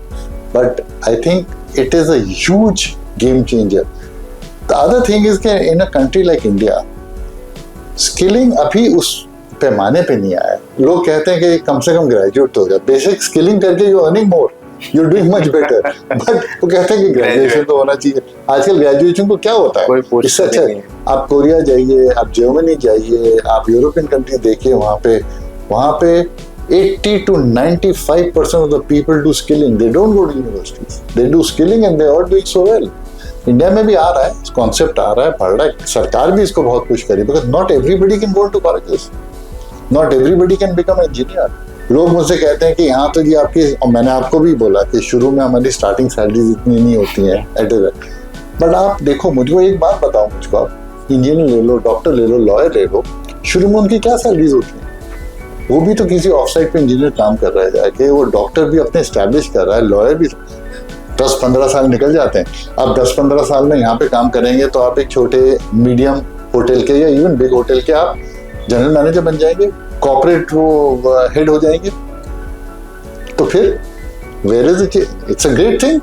But I think it is a huge game changer. The other thing is that in a country like India, skilling अभी उस पैमाने पे नहीं आया. लोग कहते हैं कि कम से कम ग्रेजुएट तो हो जाए. बेसिक स्किलिंग करके you earning more, you're doing much better. But वो कहते हैं कि ग्रेजुएशन तो होना चाहिए. आजकल ग्रेजुएशन को क्या होता है, इससे अच्छा आप कोरिया जाइए, आप जर्मनी जाइए, आप यूरोपियन कंट्री देखिए, वहाँ पे 80 to 95% of the people do skilling. They don't go to universities. They do skilling and they are doing so well. India में भी आ रहा है, कॉन्सेप्ट आ रहा है, बढ़ रहा है. सरकार भी इसको बहुत पुश करी, because not everybody can go to colleges. Not everybody can become an engineer. लोग मुझसे कहते हैं कि यहाँ तो जी आपकी, और मैंने आपको भी बोला कि शुरू में हमारी स्टार्टिंग सैलरीज इतनी नहीं होती हैं एट. बट आप देखो, मुझको एक बात बताओ, मुझको आप इंजीनियर ले लो, डॉक्टर ले लो, लॉयर ले लो, शुरू में उनकी क्या सैलरीज होती हैं? वो भी तो किसी ऑफ साइट पे इंजीनियर काम कर रहा है जाके, वो डॉक्टर भी अपने स्टैब्लिश कर रहा है, लॉयर भी 10-15 साल निकल जाते हैं. आप 10-15 साल में यहाँ पे काम करेंगे तो आप एक छोटे मीडियम होटल के या इवन बिग होटल के आप जनरल मैनेजर बन जाएंगे, कॉर्पोरेट वो हेड हो जाएंगे. तो फिर where is it? It's a great thing.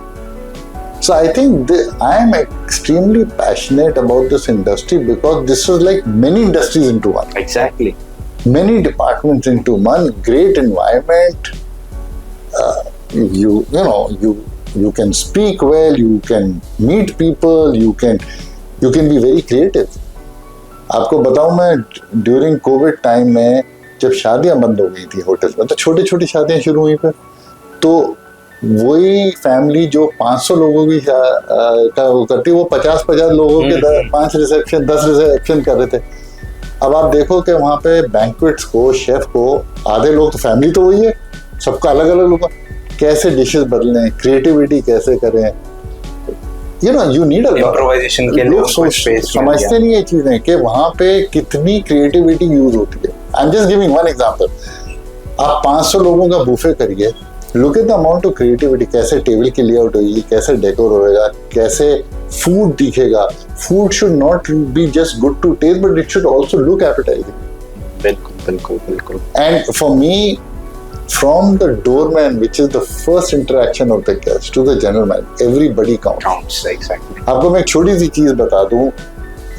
So I think I am extremely passionate about this industry because this is like many industries into one. Exactly. Many departments into one. Great environment. You can speak well. You can meet people. You can be very creative. आपको बताऊं, मैं during Covid time में जब शादियां बंद हो गई थी होटल्स में, तो छोटी छोटी शादियां शुरू हुई फिर, तो वही फैमिली जो 500 लोगों की का वो करती, वो 50-50 लोगों के 5 रिसेप्शन 10 रिसेप्शन कर रहे थे. अब आप देखो कि वहाँ पे बैंक्वेट्स को, शेफ को, आधे लोग तो फैमिली तो वही है, सबका अलग अलग लोग, कैसे डिशेस बदलें, क्रिएटिविटी कैसे करें, you need a lot. Improvisation के लिए लोग समझते नहीं ये चीजें कि वहाँ पे कितनी क्रिएटिविटी यूज होती है. I am just giving one example. आप 500 लोगों का बुफे करिए, look at the amount of creativity, कैसे टेबल की लेआउट होगी, कैसे डेकोर होएगा, कैसे फूड दिखेगा. Food should not be just good to taste, but it should also look appetising. बिल्कुल. And for me, from the doorman, which is the first interaction of the guest, to the general manager, everybody counts. Exactly. आपको मैं एक छोटी सी चीज बता दूं,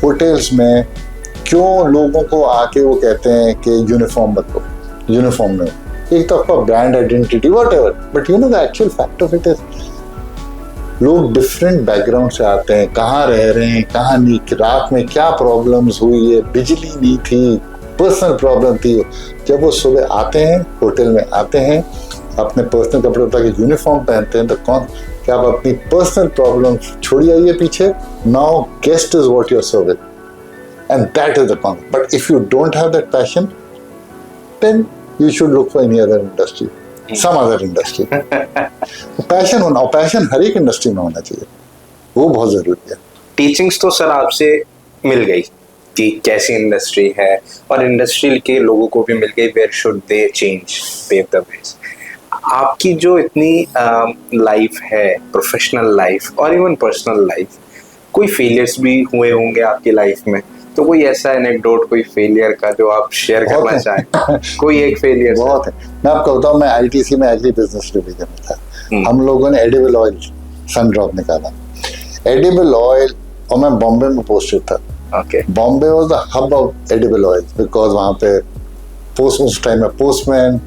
hotels में क्यों लोगों को आके वो कहते हैं कि यूनिफॉर्म बदलो, यूनिफॉर्म में एक तो आपका brand identity whatever, but you know the actual fact of it is, लोग डिफरेंट बैकग्राउंड से आते हैं, कहाँ रह रहे हैं, कहाँ नहीं, रात में क्या प्रॉब्लम्स हुई है, बिजली नहीं थी, पर्सनल प्रॉब्लम थी. जब वो सुबह आते हैं, होटल में आते हैं, अपने पर्सनल कपड़े उतार के यूनिफॉर्म पहनते हैं, तो क्या आप अपनी पर्सनल प्रॉब्लम छोड़ी आइए पीछे. Now guest is what you are serving, and that is the concept. But if you don't have that passion, then you should look for any other industry, some other industry. Passion होना, और passion हर एक industry में होना चाहिए, वो बहुत जरूरी है. टीचिंग्स तो सर आपसे मिल गई कि कैसी इंडस्ट्री है, और इंडस्ट्री के लोगों को भी मिल गई where should they change, pave the ways. आपकी जो इतनी लाइफ है, प्रोफेशनल लाइफ और इवन पर्सनल लाइफ, कोई फेलियर्स भी हुए होंगे आपकी लाइफ में, तो कोई ऐसा एनेक्डोट, कोई फेलियर का जो आप शेयर करना चाहें? कोई एक फेलियर? बहुत है. मैं आपको बताऊं, मैं आईटीसी में एग्री बिजनेस डिवीजन में था. हम लोगों ने एडिबल ऑयल सनड्रॉप निकाला, एडिबल ऑयल, और मैं बॉम्बे में पोस्टेड था. Bombay was the hub of edible oil, because वहाँ पे उस टाइम में पोस्टमैन,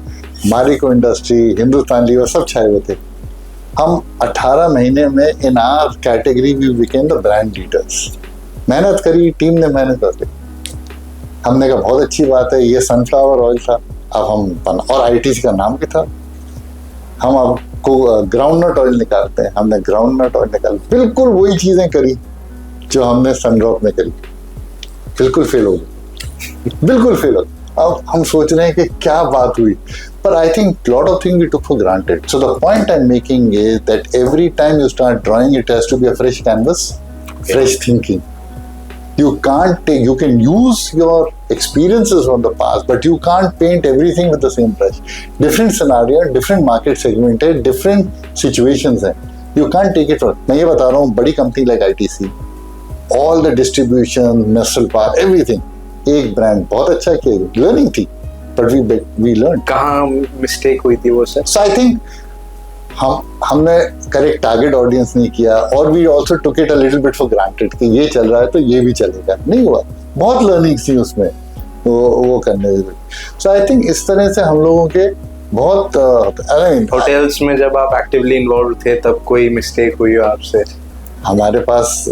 मारिको इंडस्ट्री, हिंदुस्तान लीवर सब छाए हुए थे. हम 18 महीने में in our category we became the brand leaders. मेहनत करी, टीम ने मेहनत कर ली. हमने कहा बहुत अच्छी बात है, ये सनफ्लावर ऑयल था, अब हम और आईटीसी का नाम भी था, हम अब को ग्राउंडनट ऑयल निकालते हैं. हमने ग्राउंडनट ऑयल निकाल, बिल्कुल वही चीजें करी जो हमने सनड्रॉप में करी. बिल्कुल फेल हो गई, बिल्कुल फेल हो गई. अब हम सोच रहे हैं कि क्या बात हुई, but I think lot of things we took for granted. So the point I'm making is that every time you start drawing, it has to be a fresh canvas, fresh thinking. You can't take, you can use your experiences from the past, but you can't paint everything with the same brush. Different scenario, different market segment है, different situations है. You can't take it from. मैं ये बता रहा हूँ, बड़ी company like ITC, all the distribution, Nestle Park, everything. एक brand बहुत अच्छा किया, लर्निंग थी, बट वी लर्न. कहाँ मिस्टेक हुई थी वो सर? सो आई थिंक हमने करेक्ट टारगेट ऑडियंस नहीं किया, और we also took it a little bit for granted कि ये चल रहा है तो ये भी चलेगा. नहीं हुआ, बहुत लर्निंग थी उसमें वो करने. सो आई थिंक इस तरह से हम लोगों के बहुत होटल्स में जब आप एक्टिवली इन्वॉल्व थे तब कोई मिस्टेक हुई हो आपसे? हमारे पास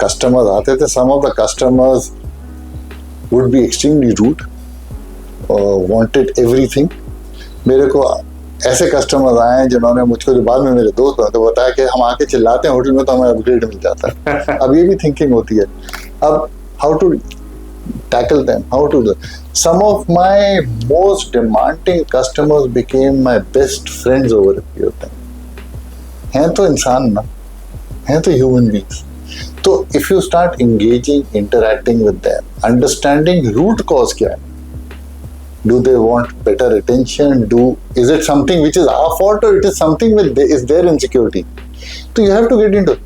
कस्टमर्स आते थे, some of the customers would be extremely rude, wanted everything. मेरे को ऐसे कस्टमर्स आए हैं जिन्होंने मुझको, जो बाद में मेरे दोस्त हैं, तो बताया कि हम आके चिल्लाते हैं होटल में तो हमें अपग्रेड मिल जाता है. अब ये भी थिंकिंग होती है. अब how to tackle them, how to do. Some of my most demanding customers became my best friends over a period of time. हैं तो इंसान ना, हैं तो ह्यूमन बीइंग्स. तो if you start engaging, interacting with them, understanding root cause क्या है, do they want better attention, is it something which is our fault, or it is something with is their insecurity? So you have to get into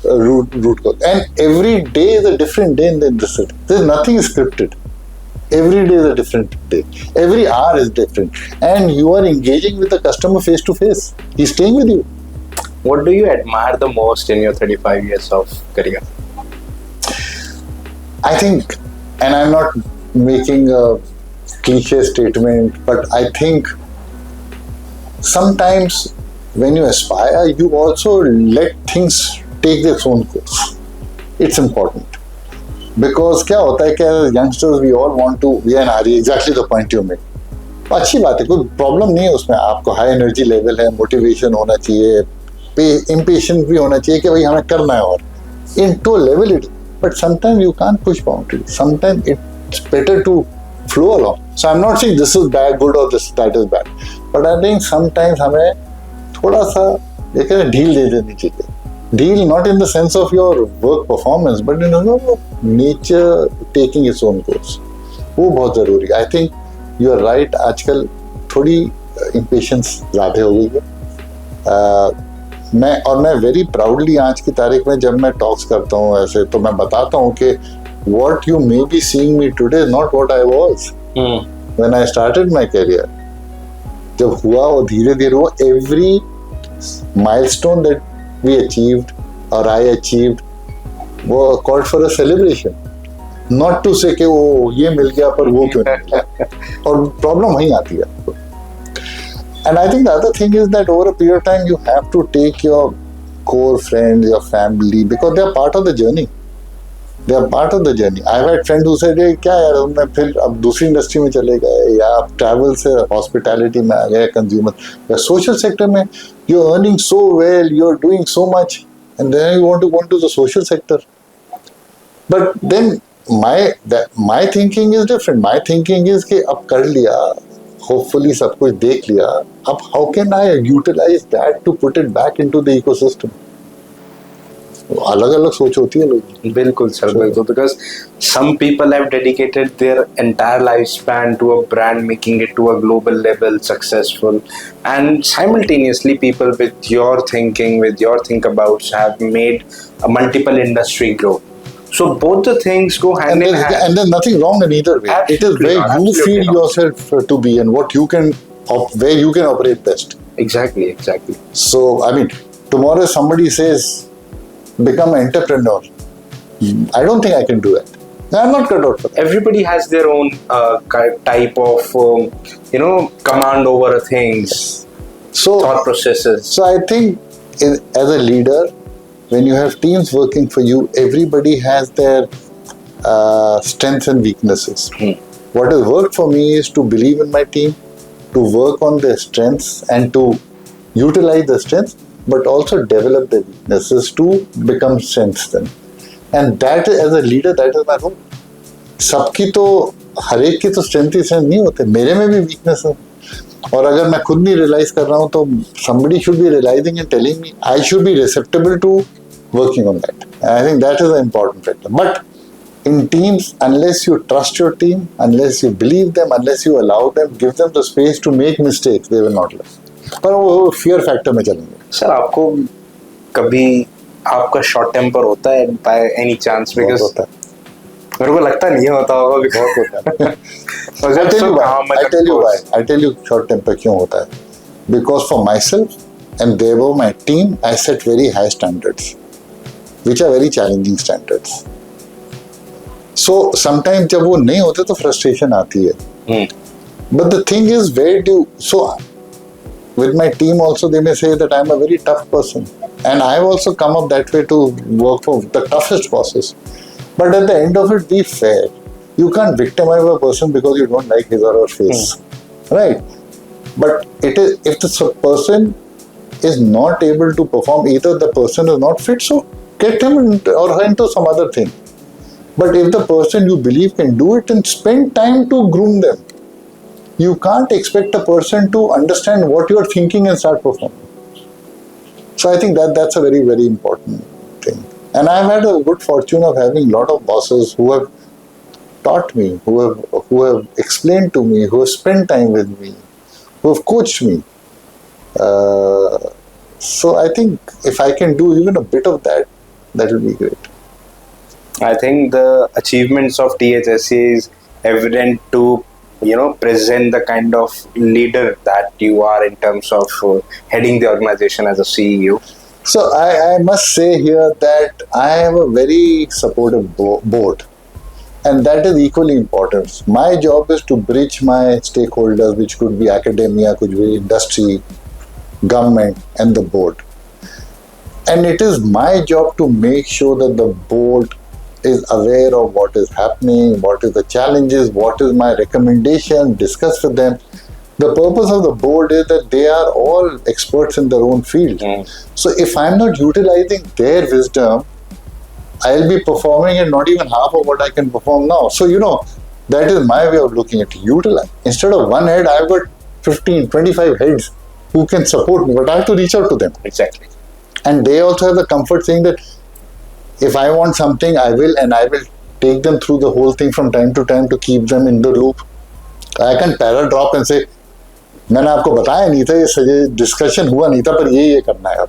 root cause, and every day is a different day in the city. There's nothing scripted. Every day is a different day. Every hour is different, and you are engaging with the customer face to face. He's staying with you. What do you admire the most in your 35 years of career? I think, and I'm not making a cliche statement, but I think sometimes when you aspire, you also let things take their own course. It's important. Because क्या होता है कि as youngsters we all want to, we are in a hurry, exactly the point you made. अच्छी बात है, कोई problem नहीं है उसमें. आपको हाई एनर्जी लेवल है, मोटिवेशन होना चाहिए, impatient भी होना चाहिए कि भाई हमें करना है, और into a level it, but sometimes you can't push boundaries. Sometimes it's better to flow along. So I'm not saying this is bad, good, or that is bad, but I think sometimes हमें थोड़ा सा ये कहते हैं ढील दे देनी चाहिए. Deal not in the sense of your work performance, but in terms of nature taking its own course. वो बहुत जरूरी है. I think you are right. आजकल थोड़ी impatience ज़्यादा हो गई है. मैं वेरी प्राउडली आज की तारीख में जब मैं टॉक्स करता हूँ ऐसे, तो मैं बताता हूँ कि what you may be seeing me today is not what I was when I started my career. जब हुआ वो धीरे धीरे हुआ. Every milestone that we achieved or I achieved वो called for a celebration, not to say कि वो ये मिल गया पर वो क्यों नहीं मिला. और प्रॉब्लम वहीं आती है आपको. And I think the other thing is that over a period of time you have to take your core friends, your family, because they are part of the journey. They are part of the journey. I've had friends who said, क्या यार मैं फिर अब दूसरी industry में चले गए, या आप ट्रैवल से हॉस्पिटैलिटी में आ गए, कंज्यूमर, या सोशल सेक्टर में you're earning so well, you're doing so much, and then you want to go into the social sector. But then my thinking is different. My thinking is कि अब कर लिया, hopefully सब कुछ देख लिया, अब how can I utilize that to put it back into the ecosystem? अलग अलग सोच होती है लोग. बिल्कुल सर, बिल्कुल. Because some people have dedicated their entire lifespan to a brand, making it to a global level successful, and simultaneously people with your thinking, with your thinkabouts have made a multiple industry grow. So both the things go hand in hand. And there's nothing wrong in either way. Absolutely, it is where you feel yourself to be and what you can, where you can operate best. Exactly. So I mean, tomorrow somebody says become an entrepreneur, I don't think I can do that. I'm not cut out for that. Everybody has their own type of command over things, so thought processes. So I think as a leader, when you have teams working for you, everybody has their strengths and weaknesses. What has worked for me is to believe in my team, to work on their strengths and to utilize the strengths, but also develop the weaknesses to become strengths then. And that, as a leader, that is my role. सबकी तो हर एक की तो strength ही strength नहीं होते, मेरे में भी वीकनेस है, और अगर मैं खुद नहीं रियलाइज कर रहा हूँ तो somebody should be realizing and telling me. I should be receptible to working on that. I think that is an important factor. But in teams, unless you trust your team, unless you believe them, unless you allow them, give them the space to make mistakes, they will not learn. पर वो fear factor में चलेंगे. Sir आपको कभी आपका short temper होता है by any chance? Because होता है, मेरे को लगता नहीं होता होगा बहुत होता है. I tell you short temper क्यों होता है. Because for myself and therefore my team, I set very high standards, which are very challenging standards. So sometimes जब वो नहीं होते तो frustration आती है. But the thing is, where do so with my team also they may say that I'm a very tough person, and I've also come up that way to work for the toughest bosses. But at the end of it, be fair. You can't victimize a person because you don't like his or her face, right? But it is, if the person is not able to perform, either the person is not fit, so get him or her into some other thing. But if the person you believe can do it, then spend time to groom them. You can't expect a person to understand what you are thinking and start performing. So I think that's a very, very important thing. And I've had a good fortune of having a lot of bosses who have taught me, who have explained to me, who have spent time with me, who have coached me. So I think if I can do even a bit of that, that will be great. I think the achievements of THSC is evident to present the kind of leader that you are in terms of heading the organization as a CEO. So I must say here that I have a very supportive board, and that is equally important. My job is to bridge my stakeholders, which could be academia, could be industry, government, and the board. And it is my job to make sure that the board is aware of what is happening, what is the challenges, what is my recommendation, discuss with them. The purpose of the board is that they are all experts in their own field. So if I'm not utilizing their wisdom, I'll be performing at not even half of what I can perform now. So, that is my way of looking at it. Utilize. Instead of one head, I've got 15, 25 heads who can support me, but I have to reach out to them. Exactly. And they also have the comfort saying that if I want something, I will, and I will take them through the whole thing from time to time to keep them in the loop. I can para drop and say, मैंने आपको बताया नहीं था, ये discussion हुआ नहीं था, पर ये करना है अब.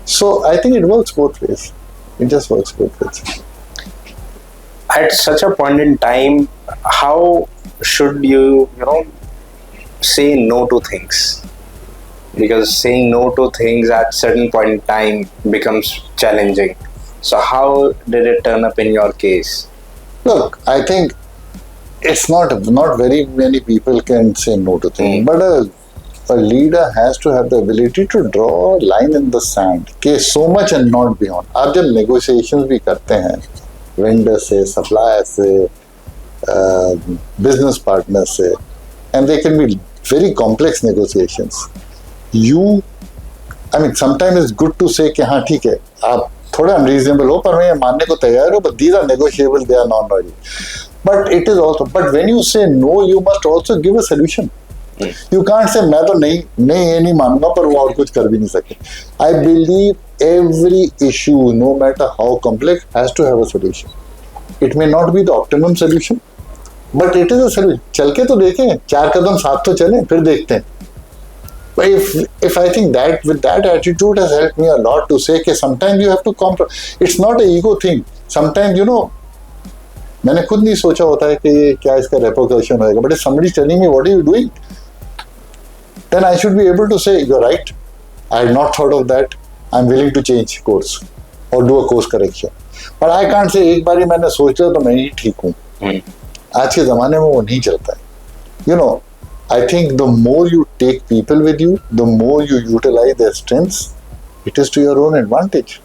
So I think it works both ways. It just works both ways. At such a point in time, how should you, say no to things? Because saying no to things at certain point in time becomes challenging. So how did it turn up in your case? Look, I think it's not very many people can say no to things, but a leader has to have the ability to draw a line in the sand. Okay, so much and not beyond. आप जब negotiations भी करते हैं, vendor से, supplier से, business partner से, and they can be very complex negotiations. Sometimes it's good to say कि हाँ ठीक है, आप थोड़ा unreasonable हो, पर मैं ये मानने को तैयार हूँ, but these are negotiable, they are non-negotiable. But it is also, but when you say no, you must also give a solution. You can't say मैं तो नहीं ये नहीं मानूंगा, पर वो और कुछ कर भी नहीं सके. I believe every issue, no matter how complex, has to have a solution. It may not be the optimum solution, but it is a solution. चल के तो देखें, 4 कदम साथ तो चलें, फिर देखते हैं. But if I think that with that attitude has helped me a lot to say that sometimes you have to compromise. It's not an ego thing. Sometimes मैंने खुद नहीं सोचा होता है कि ये क्या इसका repercussion होएगा. But if somebody is telling me what are you doing, then I should be able to say you're right. I had not thought of that. I'm willing to change course or do a course correction. But I can't say एक बारी मैंने सोच लिया तो मैं ही ठीक हूँ. आज के ज़माने में वो नहीं चलता है. I think the more you take people with you, the more you utilize their strengths, it is to your own advantage.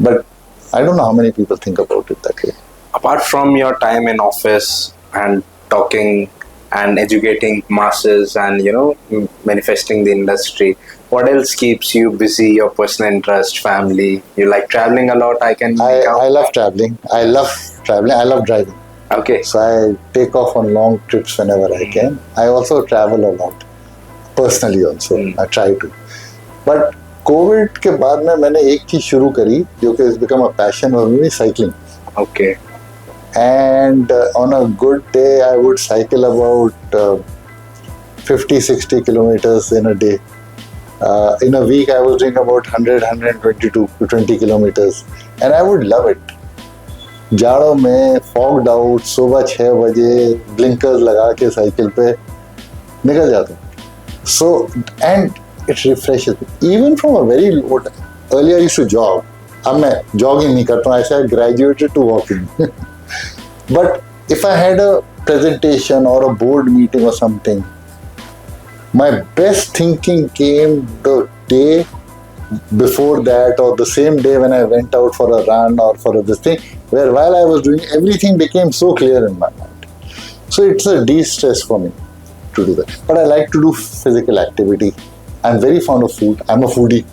But I don't know how many people think about it that way. Apart from your time in office and talking and educating masses and manifesting the industry, what else keeps you busy? Your personal interest, family? You like traveling a lot? I love traveling. I love driving. Okay. So I take off on long trips whenever I can. I also travel a lot, personally also. I try to. But COVID के बाद में मैंने एक चीज शुरू करी जो कि has become a passion for me, cycling. Okay. And on a good day, I would cycle about 50-60 kilometers in a day. In a week, I was doing about 100-120 to 20 kilometers. And I would love it. जाड़ों में fogged out, सुबह 6 बजे blinkers लगा के cycle पे निकल जाता हूँ. So, and it refreshes me. Even from a very low time. Earlier I used to jog. अब मैं jogging नहीं करता हूँ. I graduated to walking. But if I had a presentation or a board meeting or something, my best thinking came the day before that or the same day when I went out for a run or for this thing, where while I was doing, everything became so clear in my mind. So it's a de-stress for me to do that. But I like to do physical activity. I'm very fond of food. I'm a foodie.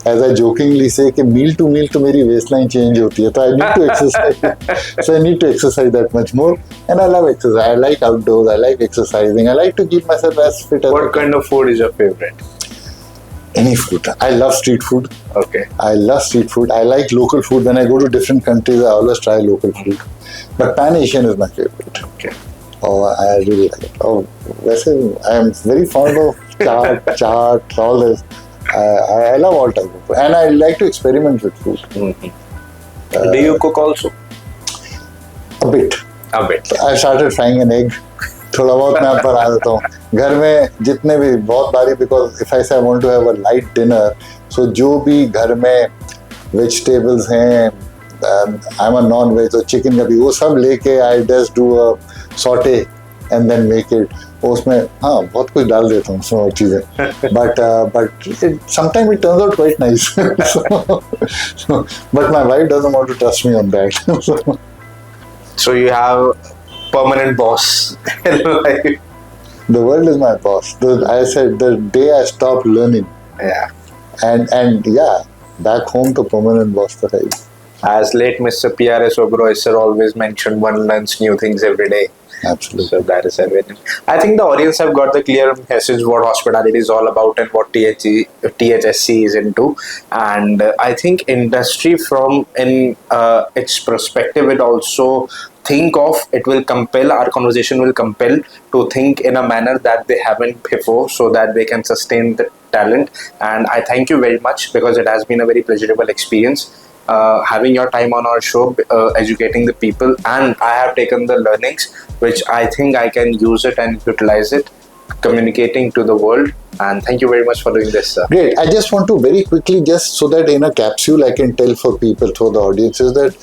As I jokingly say कि meal to meal तो मेरी waistline change होती है, तो I need to exercise. So I need to exercise that much more, and I love exercise. I like outdoors. I like exercising. I like to keep myself as fit as. What kind of food is your favorite? Any food. I love street food. Okay. I love street food. I like local food. When I go to different countries, I always try local food. But Pan Asian is my favorite. Okay. Oh, I really like it. Oh, वैसे I am very fond of chaat, all this. I love all types of food, and I like to experiment with food. Do you cook also? A bit. A bit. I started frying an egg. थोड़ा बहुत मैं बना देता हूँ घर में जितने भी बहुत बारी because if I say I want to have a light dinner, so जो भी घर में vegetables हैं, I'm a non-veg, तो chicken का भी वो सब लेके I just do a saute and then make it. उसमें हाँ बहुत कुछ डाल देता हूँ उसमें और चीज़ें but sometimes it turns out quite nice. But my wife doesn't want to trust me on that. So you have permanent boss in life. The world is my boss. I said the day I stopped learning. Yeah. And yeah, back home the permanent boss तो है. As late Mr. P.R.S. Oberoi sir always mentioned, one learns new things every day. Absolutely. So that is evident. I think the audience have got the clear message what hospitality is all about and what THSC is into. And I think industry from in its perspective, it also it will compel, our conversation will compel to think in a manner that they haven't before so that they can sustain the talent. And I thank you very much because it has been a very pleasurable experience. Having your time on our show, educating the people, and I have taken the learnings which I think I can use it and utilize it, communicating to the world. And thank you very much for doing this, sir. Great. I just want to very quickly, just so that in a capsule I can tell for people, through the audience, is that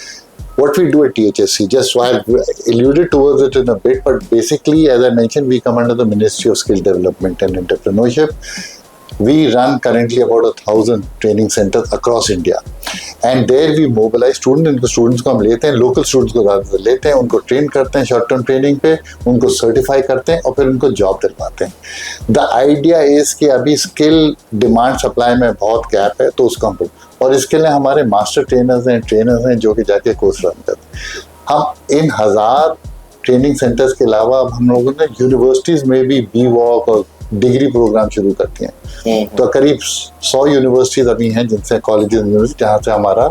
what we do at THSC, just so I've alluded towards it in a bit, but basically, as I mentioned, we come under the Ministry of Skill Development and Entrepreneurship. We run currently about 1,000 training centers across India. And there we mobilize students को हम लेते हैं, local students को ज़्यादातर लेते हैं, उनको train करते हैं short term training पे, उनको certify करते हैं और फिर उनको job दिलवाते हैं. The idea is कि अभी skill demand supply में बहुत gap है, तो उसको हम और इसके लिए हमारे master trainers हैं जो कि जाके course run करते हैं. हम इन 1000 ट्रेनिंग सेंटर्स के अलावा अब हम लोगों ने यूनिवर्सिटीज़ में भी BWalk और डिग्री प्रोग्राम शुरू करती हैं. तो करीब 100 यूनिवर्सिटीज़ अभी हैं जिनसे कॉलेजेस यूनिवर्सिटी जहाँ से हमारा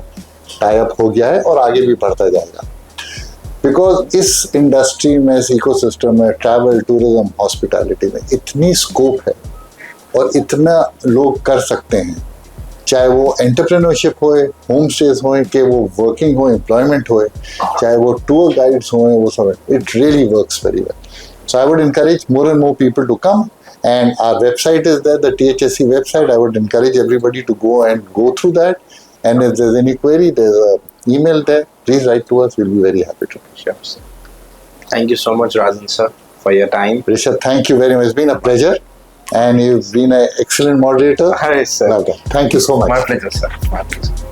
टाई अप हो गया है और आगे भी बढ़ता जाएगा. बिकॉज इस इंडस्ट्री में, इस इकोसिस्टम में, ट्रैवल, टूरिज्म, हॉस्पिटैलिटी में इतनी स्कोप है और इतना लोग कर सकते हैं, चाहे वो एंटरप्रेन्योरशिप होए, होम स्टेज होए, कि वो वर्किंग हो, एम्प्लॉयमेंट होए, चाहे वो टूर गाइड्स होए, वो सब. It really works very well. So I would encourage more and more people to come. And our website is there, the THSC website. I would encourage everybody to go and go through that. And if there's any query, there's an email there. Please write to us. We'll be very happy to. Sure, sir. Thank you so much, Rajan sir, for your time. Rishabh, thank you very much. It's been a pleasure. And you've been an excellent moderator. Hi, sir. Okay. Thank you so much. My pleasure, sir. My pleasure.